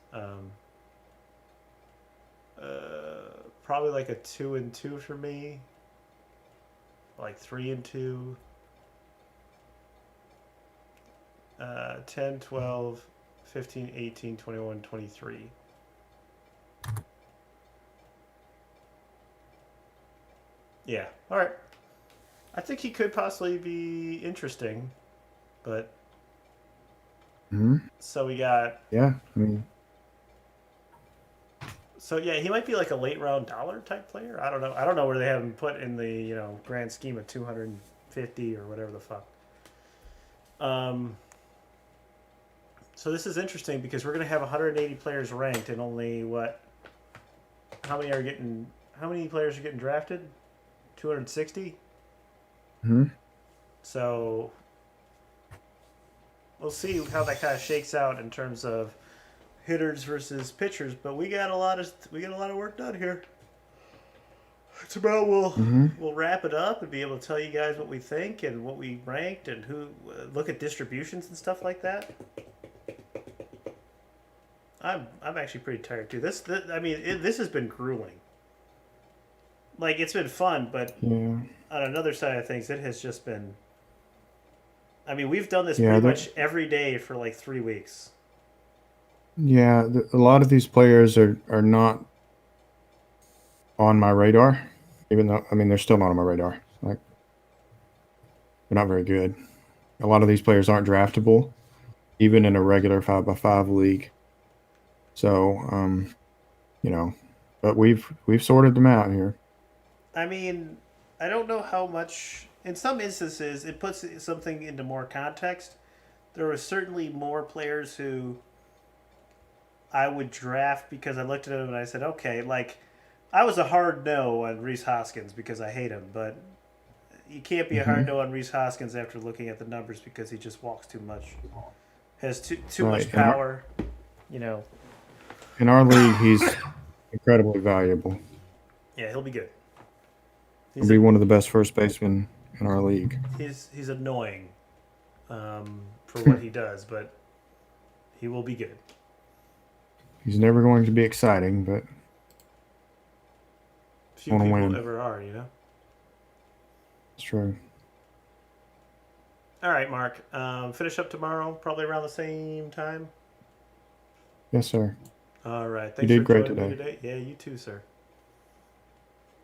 Probably like a 2 and 2 for me. Like 3 and 2. 10, 12, 15, 18, 21, 23. Yeah. All right. I think he could possibly be interesting, but so we got. Yeah, I mean. So yeah, he might be like a late round dollar type player. I don't know. I don't know where they have him put in the grand scheme of 250 or whatever the fuck. So this is interesting because we're gonna have 180 players ranked and only how many players are getting drafted? 260. So we'll see how that kind of shakes out in terms of hitters versus pitchers, but we got a lot of work done here. It's about we'll wrap it up and be able to tell you guys what we think and what we ranked and who look at distributions and stuff like that. I'm actually pretty tired too. This has been grueling. like it's been fun, but Yeah. on another side of things, it has just been. I mean, we've done this Yeah, pretty much every day for like 3 weeks. Yeah, a lot of these players are not on my radar, even though I mean they're still not on my radar. Like they're not very good. A lot of these players aren't draftable, even in a regular 5x5 league. So, but we've sorted them out here. I mean, I don't know how much. In some instances, it puts something into more context. There were certainly more players who I would draft because I looked at them and I said, okay, like I was a hard no on Reese Hoskins because I hate him, but you can't be a hard Hmm. no on Reese Hoskins after looking at the numbers because he just walks too much, has too Right. much power, you know. In our league, he's incredibly valuable. Yeah, he'll be good. He'll He's be a, one of the best first basemen in our league. he's annoying for what he does, but he will be good. He's never going to be exciting, but Few want to people win. ever are, you know. It's true. All right, Mark. Finish up tomorrow, probably around the same time. Yes, sir. All right. You Thanks for did great joining me today. today. Yeah, you too, sir.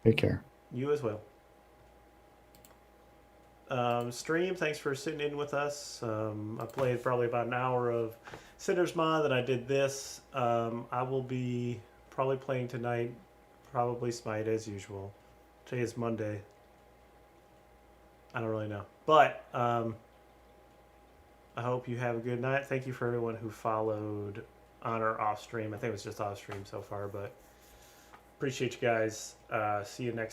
Take care. You as well. Stream, thanks for sitting in with us. I played probably about an hour of Sinner's Mod, and I did this. I will be probably playing tonight, probably Smite as usual. Today is Monday. I don't really know. But I hope you have a good night. Thank you for everyone who followed on or off stream. I think it was just off stream so far, but appreciate you guys. See you next